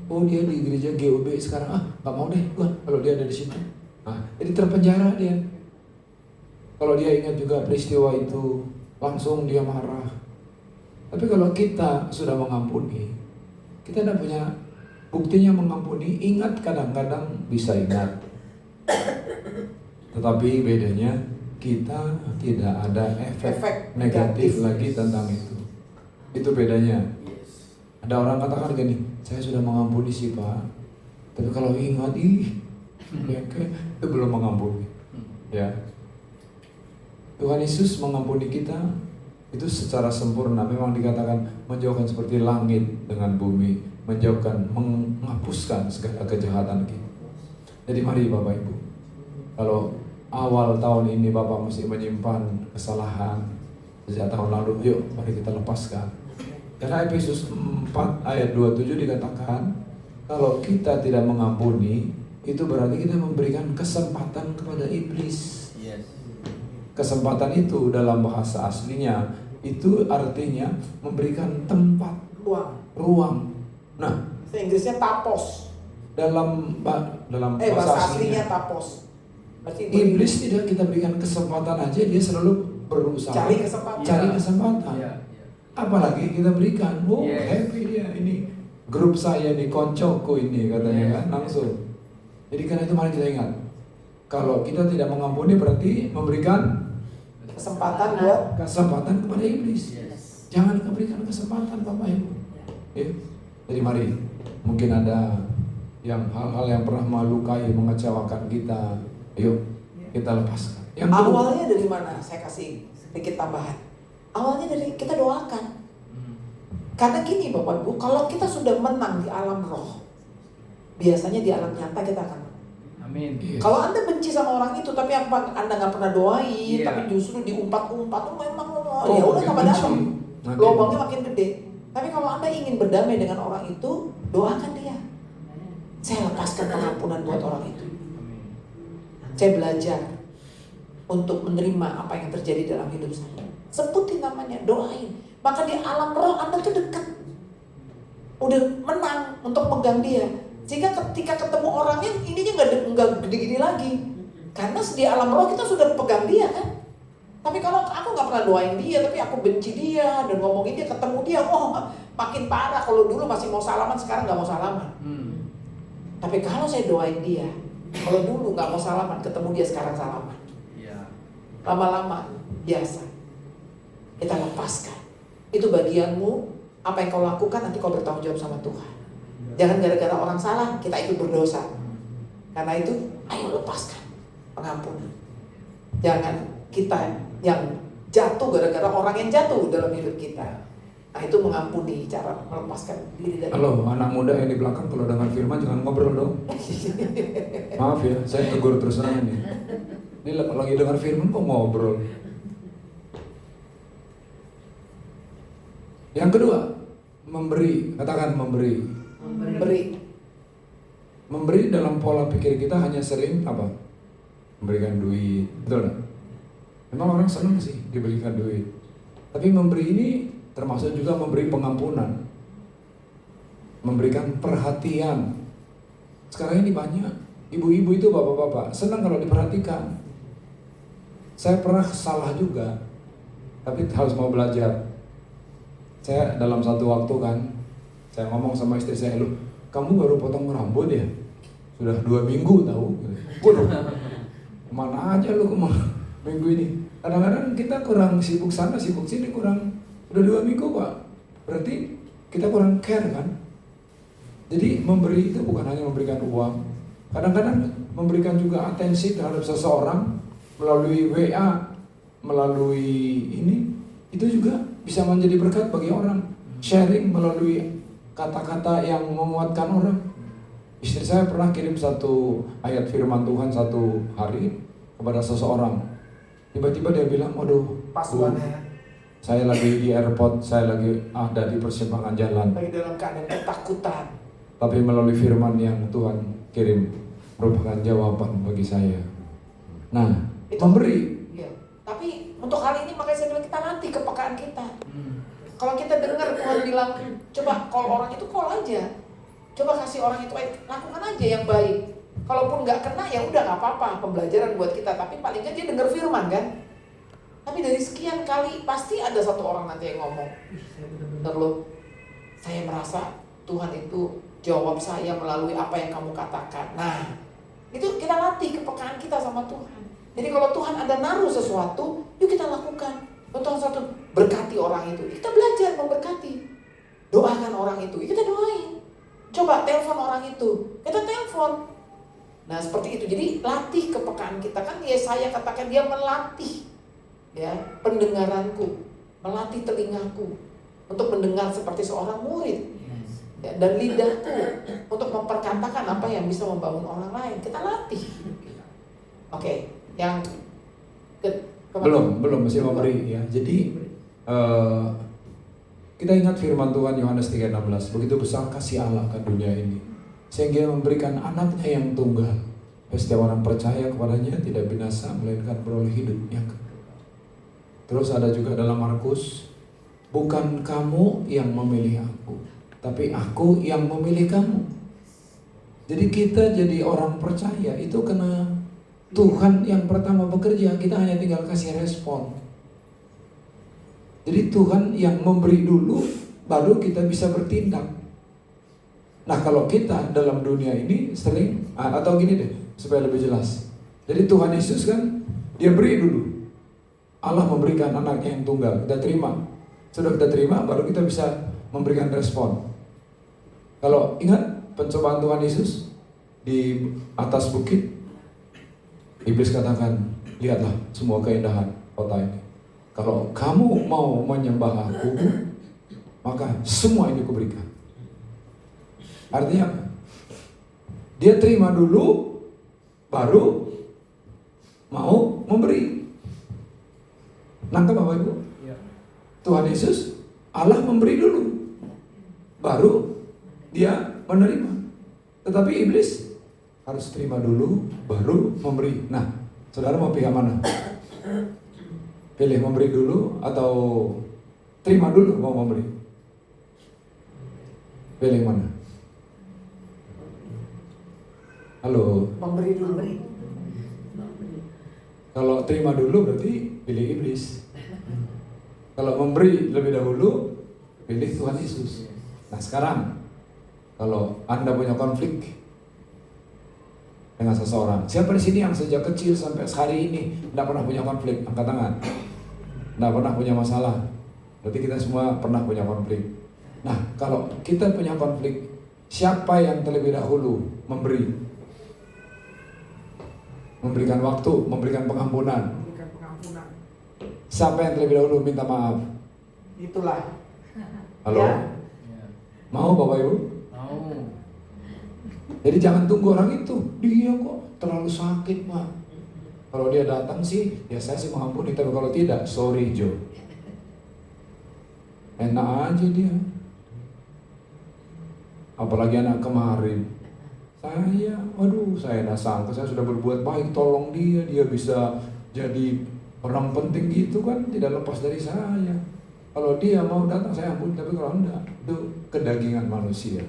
Oh dia di gereja GOB sekarang, nggak mau deh gua kalau dia ada di situ. Nah, jadi terpenjara dia. Kalau dia ingat juga peristiwa itu, langsung dia marah. Tapi kalau kita sudah mengampuni, kita tidak punya buktinya mengampuni. Ingat kadang-kadang bisa ingat, tetapi bedanya kita tidak ada efek negatif lagi tentang itu. Itu bedanya. Ada orang katakan gini, saya sudah mengampuni sih Pak, tapi kalau ingat ya, itu belum mengampuni. Ya, Tuhan Yesus mengampuni kita itu secara sempurna. Memang dikatakan menjauhkan seperti langit dengan bumi, menjauhkan, menghapuskan segala kejahatan kita. Jadi mari Bapak Ibu, kalau awal tahun ini Bapak masih menyimpan kesalahan sejak tahun lalu, yuk mari kita lepaskan. Karena Efesus 4 ayat 27 dikatakan, kalau kita tidak mengampuni, itu berarti kita memberikan kesempatan kepada iblis. Yes. Kesempatan itu dalam bahasa aslinya itu artinya memberikan tempat, ruang. Nah, bahasa Inggrisnya tapos. dalam Bahasa aslinya tapos. Berarti iblis tidak kita berikan kesempatan aja, dia selalu berusaha cari kesempatan. cari kesempatan. Iya. Apalagi kita berikan, Yes. happy dia ini grup saya nih, koncoku ini katanya kan, langsung Jadi karena itu mari kita ingat, kalau kita tidak mengampuni berarti memberikan Kesempatan buat kesempatan kepada iblis. Jangan berikan kesempatan Bapak Ibu. Ya. Jadi mari, mungkin ada yang hal-hal yang pernah melukai, mengecewakan kita, ayo kita lepaskan. Yang kedua, awalnya dari mana? Saya kasih sedikit tambahan. Awalnya dari kita doakan. Karena gini Bapak Ibu, kalau kita sudah menang di alam roh, biasanya di alam nyata kita akan. Amin. Yes. Kalau Anda benci sama orang itu, tapi apa Anda nggak pernah doain, Iya. tapi justru diumpat-umpat, memang Oh, ya udah makin tambah benci. dalam, Makin- lubangnya makin gede. Tapi kalau Anda ingin berdamai dengan orang itu, doakan dia. Saya lepaskan pengampunan buat orang itu. Saya belajar untuk menerima apa yang terjadi dalam hidup saya. Sebutin namanya, doain. Maka di alam roh Anda tuh dekat. Udah menang untuk megang dia. Sehingga ketika ketemu orangnya, ininya nggak gede-gede lagi. Karena di alam roh kita sudah pegang dia kan. Tapi kalau aku nggak pernah doain dia, tapi aku benci dia dan ngomongin dia, ketemu dia, oh makin parah. Kalau dulu masih mau salaman, sekarang nggak mau salaman. Tapi kalau saya doain dia, kalau dulu nggak mau salaman, ketemu dia sekarang salaman. Iya. Lama-lama biasa. Kita lepaskan. Itu bagianmu. Apa yang kau lakukan nanti kau bertanggung jawab sama Tuhan. Jangan gara-gara orang salah kita ikut berdosa. Karena itu ayo lepaskan pengampunan. Jangan kita yang jatuh gara-gara orang yang jatuh dalam hidup kita. Nah itu mengampuni, cara melepaskan diri dari. Halo anak muda yang di belakang, kalau dengar firman jangan ngobrol dong. Maaf ya, saya tegur terus terang nih. Ini lagi dengar firman kok ngobrol. Yang kedua, memberi. Katakan memberi. Memberi dalam pola pikir kita hanya sering apa? Memberikan duit, betul nggak? Memang orang senang sih diberikan duit. Tapi memberi ini termasuk juga memberi pengampunan, memberikan perhatian. Sekarang ini banyak ibu-ibu itu, bapak-bapak senang kalau diperhatikan. Saya pernah salah juga, tapi harus mau belajar. Saya dalam satu waktu kan, saya ngomong sama istri saya, "Lu, kamu baru potong rambut ya? Sudah 2 minggu tahu." Waduh, kemana aja lu minggu ini? Kadang-kadang kita kurang sibuk sana, sibuk sini, kurang. Udah 2 minggu Pak, berarti kita kurang care kan? Jadi memberi itu bukan hanya memberikan uang. Kadang-kadang memberikan juga atensi terhadap seseorang melalui WA, melalui ini, itu juga bisa menjadi berkat bagi orang. Sharing melalui kata-kata yang menguatkan orang. Istri saya pernah kirim satu ayat firman Tuhan satu hari kepada seseorang. Tiba-tiba dia bilang, "Waduh, Pas Bu, banget. saya lagi di airport, saya lagi ada di persimpangan jalan. Lagi dalam keadaan ketakutan. Tapi melalui firman yang Tuhan kirim merupakan jawaban bagi saya." Nah, Itu- memberi. Iya. Tapi untuk hal ini makanya saya bilang kita nanti kepekaan kita. Kalau kita dengar Tuhan bilang, coba call orang itu, call aja. Coba kasih orang itu, lakukan aja yang baik. Kalaupun nggak kena ya udah nggak apa-apa, pembelajaran buat kita. Tapi paling nggak dia dengar firman kan. Tapi dari sekian kali pasti ada satu orang nanti yang ngomong, "Terlalu, saya merasa Tuhan itu jawab saya melalui apa yang kamu katakan." Nah, itu kita latih kepekaan kita sama Tuhan. Jadi kalau Tuhan ada naruh sesuatu, yuk kita lakukan. Contoh satu, berkati orang itu. Kita belajar memberkati. Doakan orang itu, kita doain. Coba telepon orang itu, kita telepon. Nah seperti itu. Jadi latih kepekaan kita. Kan Yesaya katakan dia melatih ya pendengaranku, melatih telingaku untuk mendengar seperti seorang murid. Ya, dan lidahku untuk memperkatakan apa yang bisa membangun orang lain. Kita latih. Oke, yang Belum masih memberi ya. Jadi kita ingat firman Tuhan Yohanes 3:16, begitu besar kasih Allah ke dunia ini sehingga Dia memberikan anaknya yang tunggal, supaya setiap orang percaya kepadanya tidak binasa melainkan beroleh hidup yang kekal. Terus ada juga dalam Markus, bukan kamu yang memilih aku, tapi aku yang memilih kamu. Jadi kita jadi orang percaya itu kena Tuhan yang pertama bekerja, kita hanya tinggal kasih respon. Jadi Tuhan yang memberi dulu, baru kita bisa bertindak. Nah kalau kita dalam dunia ini sering, atau gini deh, supaya lebih jelas. Jadi Tuhan Yesus kan, dia beri dulu. Allah memberikan anaknya yang tunggal, kita terima. Sudah kita terima, baru kita bisa memberikan respon. Kalau ingat pencobaan Tuhan Yesus di atas bukit, iblis katakan, lihatlah semua keindahan kota ini. Kalau kamu mau menyembah aku, maka semua ini kuberikan. Artinya apa? Dia terima dulu, baru mau memberi. Nangkep Bapak Ibu? Tuhan Yesus, Allah memberi dulu, baru dia menerima. Tetapi iblis harus terima dulu, baru memberi. Nah, saudara mau pilih mana? Pilih memberi dulu atau terima dulu mau memberi? Pilih mana? Halo? Memberi dulu. Kalau terima dulu berarti pilih iblis. Kalau memberi lebih dahulu, pilih Tuhan Yesus. Nah sekarang, kalau Anda punya konflik dengan seseorang, siapa di sini yang sejak kecil sampai hari ini tidak pernah punya konflik? Angkat tangan. Tidak pernah punya masalah. Berarti kita semua pernah punya konflik. Nah kalau kita punya konflik, siapa yang terlebih dahulu memberi? Memberikan waktu, memberikan pengampunan. Memberikan pengampunan. Siapa yang terlebih dahulu minta maaf? Itulah. Halo? Ya. Mau Bapak Ibu? Mau. Jadi jangan tunggu orang itu. Dia kok terlalu sakit Mak. Kalau dia datang sih, ya saya sih mengampuni. Tapi kalau tidak, sorry Jo. Enak aja dia. Apalagi anak kemarin. Saya nggak sangka saya sudah berbuat baik, tolong dia bisa jadi orang penting gitu kan, tidak lepas dari saya. Kalau dia mau datang saya ampun, tapi kalau enggak, itu kedagingan manusia.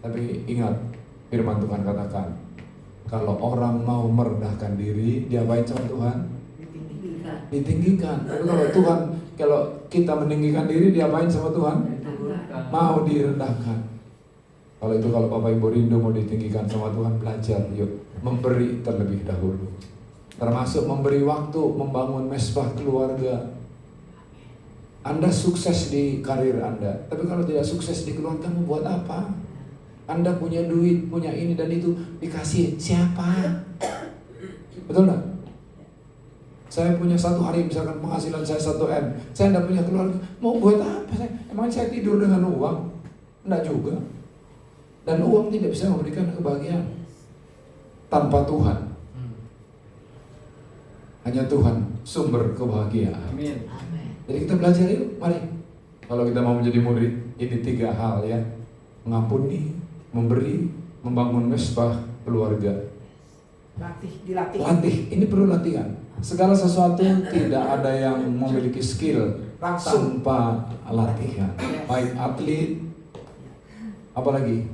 Tapi ingat, firman Tuhan katakan, kalau orang mau merendahkan diri, diapain sama Tuhan? Ditinggikan. Tapi kalau kita meninggikan diri, diapain sama Tuhan? Mau direndahkan. Kalau Bapak Ibu rindu mau ditinggikan sama Tuhan, belajar yuk memberi terlebih dahulu. Termasuk memberi waktu membangun mesbah keluarga. Anda sukses di karir Anda, tapi kalau tidak sukses di keluarga, mau buat apa? Anda punya duit, punya ini dan itu, dikasih siapa? Betul nggak? Saya punya satu hari misalkan penghasilan saya 1M, saya tidak punya keluarga, mau buat apa? Emang saya tidur dengan uang? Enggak juga. Dan uang tidak bisa memberikan kebahagiaan tanpa Tuhan. Hanya Tuhan sumber kebahagiaan. Amin. Jadi kita belajar yuk, mari. Kalau kita mau menjadi murid, ini 3 hal ya. Mengampuni, memberi, membangun mesbah keluarga. Dilatih. Latih, ini perlu latihan. Segala sesuatu tidak ada yang memiliki skill Langsung. tanpa latihan. Baik atlet, apalagi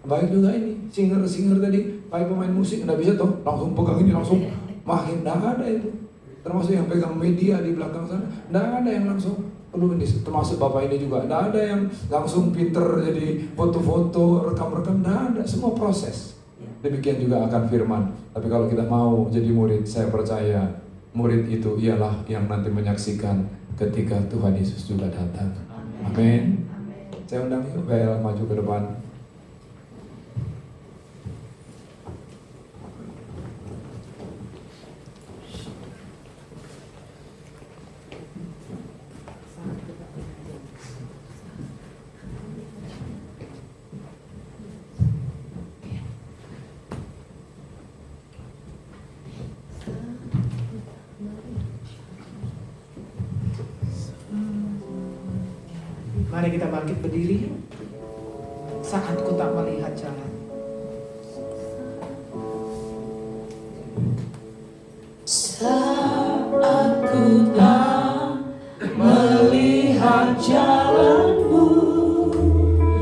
baik juga ini singer tadi, baik pemain musik nggak bisa tuh langsung pegang ini langsung makin, nggak ada itu. Termasuk yang pegang media di belakang sana, nggak ada yang langsung perlu ini. Termasuk bapak ini juga, nggak ada yang langsung pinter jadi foto-foto, rekam-rekam, nggak ada. Semua proses. Demikian juga akan firman. Tapi kalau kita mau jadi murid, saya percaya murid itu ialah yang nanti menyaksikan ketika Tuhan Yesus juga datang. Amin. Saya undang yuk Bel maju ke depan. Mari kita bangkit berdiri. Saat ku tak melihat jalan. Saat ku tak melihat jalanmu,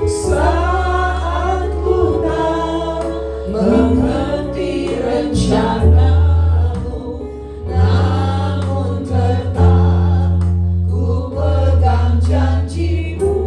saat ku tak mengerti rencanamu, namun tetap ku pegang janjimu.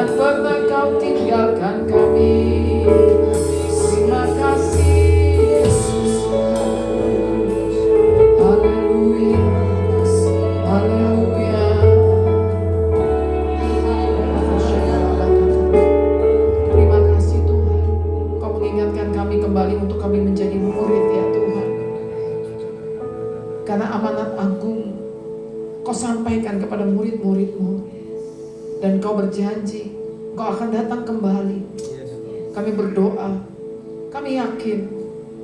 Jangan pernah kau tinggalkan kami. Terima kasih Yesus. Haleluya, haleluya. Terima kasih Tuhan, Kau mengingatkan kami kembali untuk kami menjadi murid ya Tuhan. Karena amanat agung Kau sampaikan kepada murid-murid-Mu, dan Kau berjanji Kau akan datang kembali. Kami berdoa, kami yakin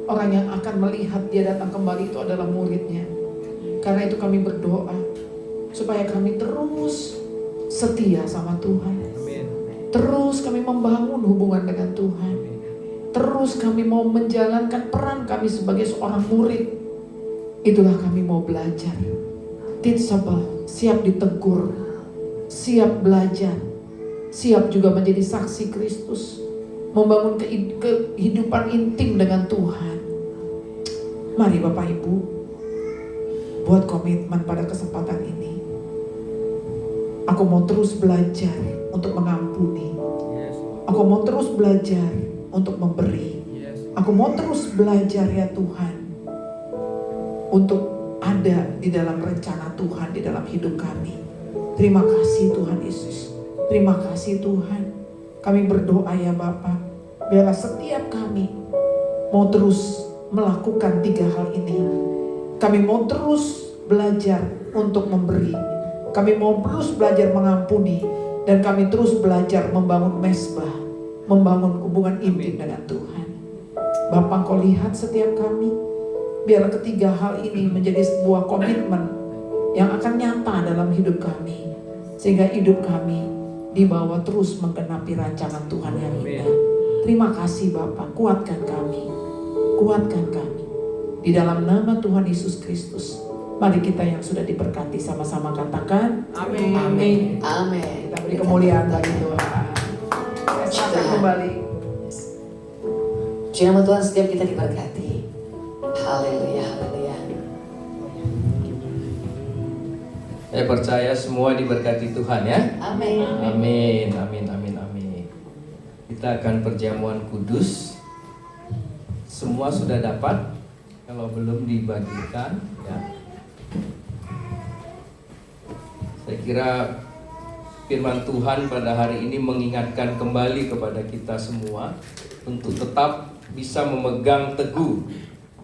orang yang akan melihat Dia datang kembali itu adalah muridnya. Karena itu kami berdoa supaya kami terus setia sama Tuhan. Terus kami membangun hubungan dengan Tuhan. Terus kami mau menjalankan peran kami sebagai seorang murid. Itulah kami mau belajar. Teachable, siap ditegur, siap belajar, siap juga menjadi saksi Kristus, membangun kehidupan intim dengan Tuhan. Mari Bapak Ibu, buat komitmen pada kesempatan ini. Aku mau terus belajar untuk mengampuni. Aku mau terus belajar untuk memberi. Aku mau terus belajar ya Tuhan, untuk ada di dalam rencana Tuhan di dalam hidup kami. Terima kasih Tuhan Yesus. Terima kasih Tuhan. Kami berdoa ya Bapa, biarlah setiap kami mau terus melakukan 3 hal ini. Kami mau terus belajar untuk memberi. Kami mau terus belajar mengampuni. Dan kami terus belajar membangun mesbah, membangun hubungan intim dengan Tuhan. Bapa, Kau lihat setiap kami. Biarlah ketiga hal ini menjadi sebuah komitmen yang akan nyata dalam hidup kami. Sehingga hidup kami dibawa terus menggenapi rancangan Tuhan yang indah. Terima kasih Bapa, kuatkan kami. Kuatkan kami. Di dalam nama Tuhan Yesus Kristus. Mari kita yang sudah diberkati sama-sama katakan amin. Amin. Amin. Kita beri kemuliaan bagi Tuhan. Silakan kembali. Puji nama Tuhan, setiap kita diberkati. Haleluya, haleluya. Saya percaya semua diberkati Tuhan ya. Amin. Amin, amin, amin, amin. Kita akan perjamuan kudus. Semua sudah dapat. Kalau belum dibagikan ya. Saya kira firman Tuhan pada hari ini mengingatkan kembali kepada kita semua untuk tetap bisa memegang teguh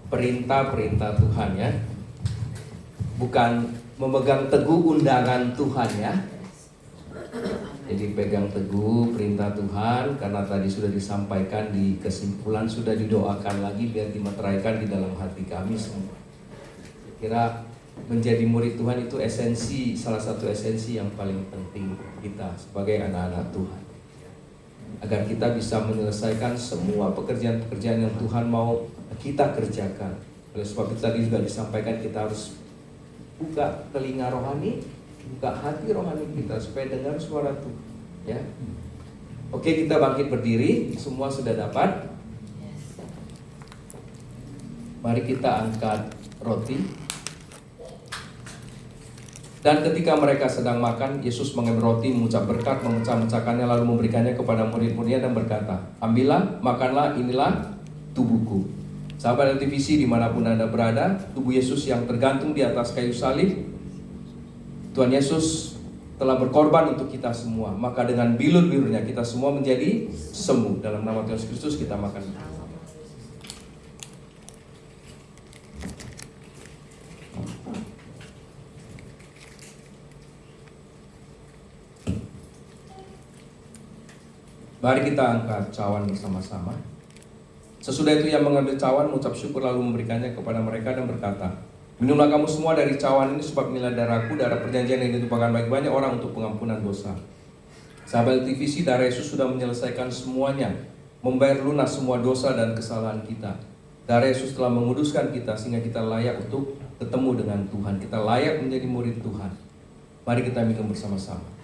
perintah-perintah Tuhan ya. Bukan memegang teguh undangan Tuhan ya. Jadi pegang teguh perintah Tuhan, karena tadi sudah disampaikan di kesimpulan, sudah didoakan lagi biar dimeteraikan di dalam hati kami semua. Saya kira menjadi murid Tuhan itu esensi, salah satu esensi yang paling penting kita sebagai anak-anak Tuhan. Agar kita bisa menyelesaikan semua pekerjaan-pekerjaan yang Tuhan mau kita kerjakan. Oleh sebab itu tadi juga disampaikan kita harus buka telinga rohani, buka hati rohani kita supaya dengar suara Tuhan ya. Oke, kita bangkit berdiri. Semua sudah dapat. Mari kita angkat roti. Dan ketika mereka sedang makan, Yesus mengambil roti, mengucap berkat, memecah-mecahkannya, lalu memberikannya kepada murid-muridnya dan berkata, ambillah, makanlah, inilah tubuhku. Sahabat LTVC dimanapun Anda berada, tubuh Yesus yang tergantung di atas kayu salib, Tuhan Yesus telah berkorban untuk kita semua. Maka dengan bilur-bilurnya kita semua menjadi sembuh. Dalam nama Tuhan Yesus Kristus kita makan. Mari kita angkat cawan bersama-sama. Sesudah itu ia mengambil cawan, mengucap syukur, lalu memberikannya kepada mereka dan berkata, minumlah kamu semua dari cawan ini, sebab inilah darahku, darah perjanjian yang ditumpahkan bagi banyak orang untuk pengampunan dosa. Sahabat TVC, darah Yesus sudah menyelesaikan semuanya, membayar lunas semua dosa dan kesalahan kita. Darah Yesus telah menguduskan kita sehingga kita layak untuk ketemu dengan Tuhan. Kita layak menjadi murid Tuhan. Mari kita minum bersama-sama.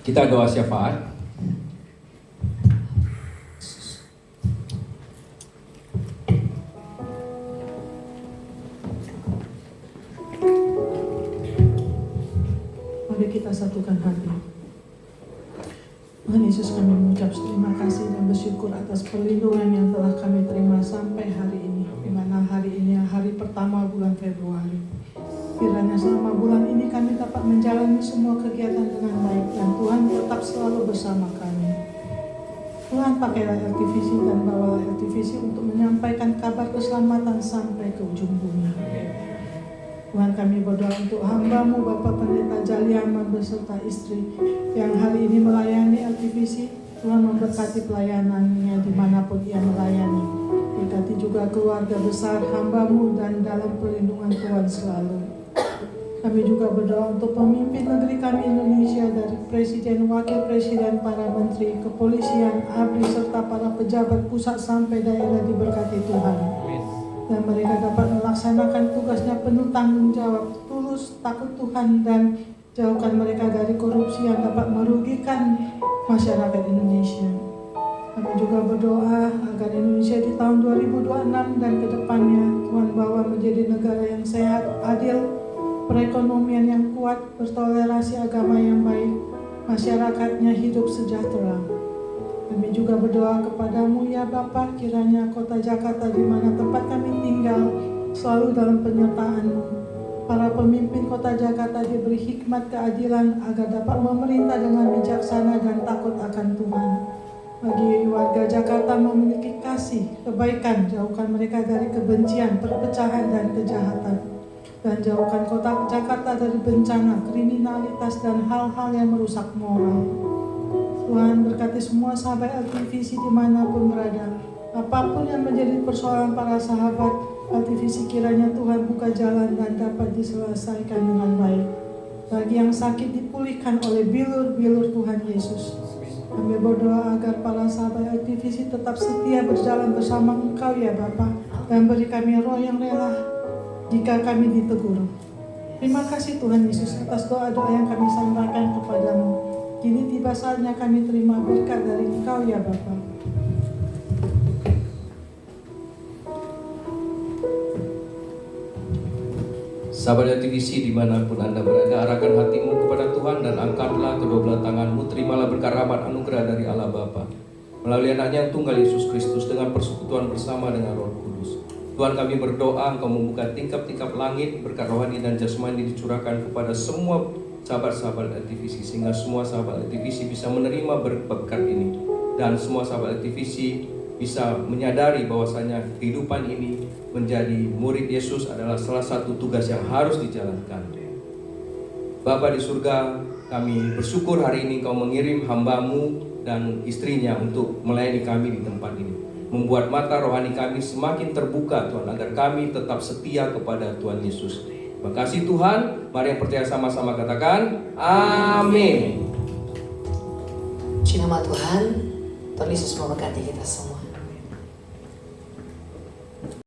Kita doa syafaat. boleh kita satukan hati. Tuhan Yesus, kami mengucap terima kasih dan bersyukur atas perlindungan yang telah kami terima sampai hari ini, di mana hari ini hari pertama bulan Februari. Kiranya selama bulan ini kami dapat menjalani semua kegiatan dengan baik dan Tuhan tetap selalu bersama kami. Tuhan, pakailah LTVC dan bawalah LTVC untuk menyampaikan kabar keselamatan sampai ke ujung bumi. Tuhan, kami berdoa untuk hamba-Mu Bapak Pendeta Jaliaman beserta istri yang hari ini melayani LTVC. Tuhan memberkati pelayanannya dimanapun ia melayani. Berkati juga keluarga besar hamba-Mu dan dalam perlindungan Tuhan selalu. Kami juga berdoa untuk pemimpin negeri kami Indonesia, dari Presiden, Wakil Presiden, para Menteri, Kepolisian, ABRI, serta para pejabat pusat sampai daerah diberkati Tuhan. Dan mereka dapat melaksanakan tugasnya penuh tanggung jawab, tulus, takut Tuhan, dan jauhkan mereka dari korupsi yang dapat merugikan masyarakat Indonesia. Kami juga berdoa agar Indonesia di tahun 2026 dan ke depannya Tuhan bawa menjadi negara yang sehat, adil, perekonomian yang kuat, bertoleransi agama yang baik, masyarakatnya hidup sejahtera. Kami juga berdoa kepadamu ya Bapa, kiranya kota Jakarta di mana tempat kami tinggal selalu dalam penyertaan-Mu. Para pemimpin kota Jakarta diberi hikmat keadilan agar dapat memerintah dengan bijaksana dan takut akan Tuhan. Bagi warga Jakarta memiliki kasih, kebaikan, jauhkan mereka dari kebencian, perpecahan, dan kejahatan. Dan jauhkan kota Jakarta dari bencana, kriminalitas, dan hal-hal yang merusak moral. Tuhan, berkati semua sahabat LTVC dimanapun berada. Apapun yang menjadi persoalan para sahabat LTVC, kiranya Tuhan buka jalan dan dapat diselesaikan dengan baik. Bagi yang sakit dipulihkan oleh bilur-bilur Tuhan Yesus. Kami berdoa agar para sahabat LTVC tetap setia berjalan bersama Engkau ya Bapa, dan beri kami roh yang rela jika kami ditegur. Terima kasih Tuhan Yesus atas doa-doa yang kami sampaikan kepadamu. Kini tiba saatnya kami terima berkat dari Engkau ya Bapa. Sahabat LTVC dimanapun Anda berada, arahkan hatimu kepada Tuhan dan angkatlah kedua belah tanganmu. Terimalah berkat rahmat anugerah dari Allah Bapa melalui anaknya yang tunggal Yesus Kristus dengan persekutuan bersama dengan Roh Kudus. Tuhan, kami berdoa Engkau membuka tingkap-tingkap langit, berkat rohani dan jasmani dicurahkan kepada semua sahabat-sahabat LTVC, sehingga semua sahabat LTVC bisa menerima berkat ini, dan semua sahabat LTVC bisa menyadari bahwasanya kehidupan ini menjadi murid Yesus adalah salah satu tugas yang harus dijalankan. Bapa di surga, kami bersyukur hari ini Engkau mengirim hamba-Mu dan istrinya untuk melayani kami di tempat ini, membuat mata rohani kami semakin terbuka Tuhan, agar kami tetap setia kepada Tuhan Yesus. Terima kasih Tuhan. Mari yang percaya sama-sama katakan amin. Puji nama Tuhan. Tuhan Yesus memberkati kita semua.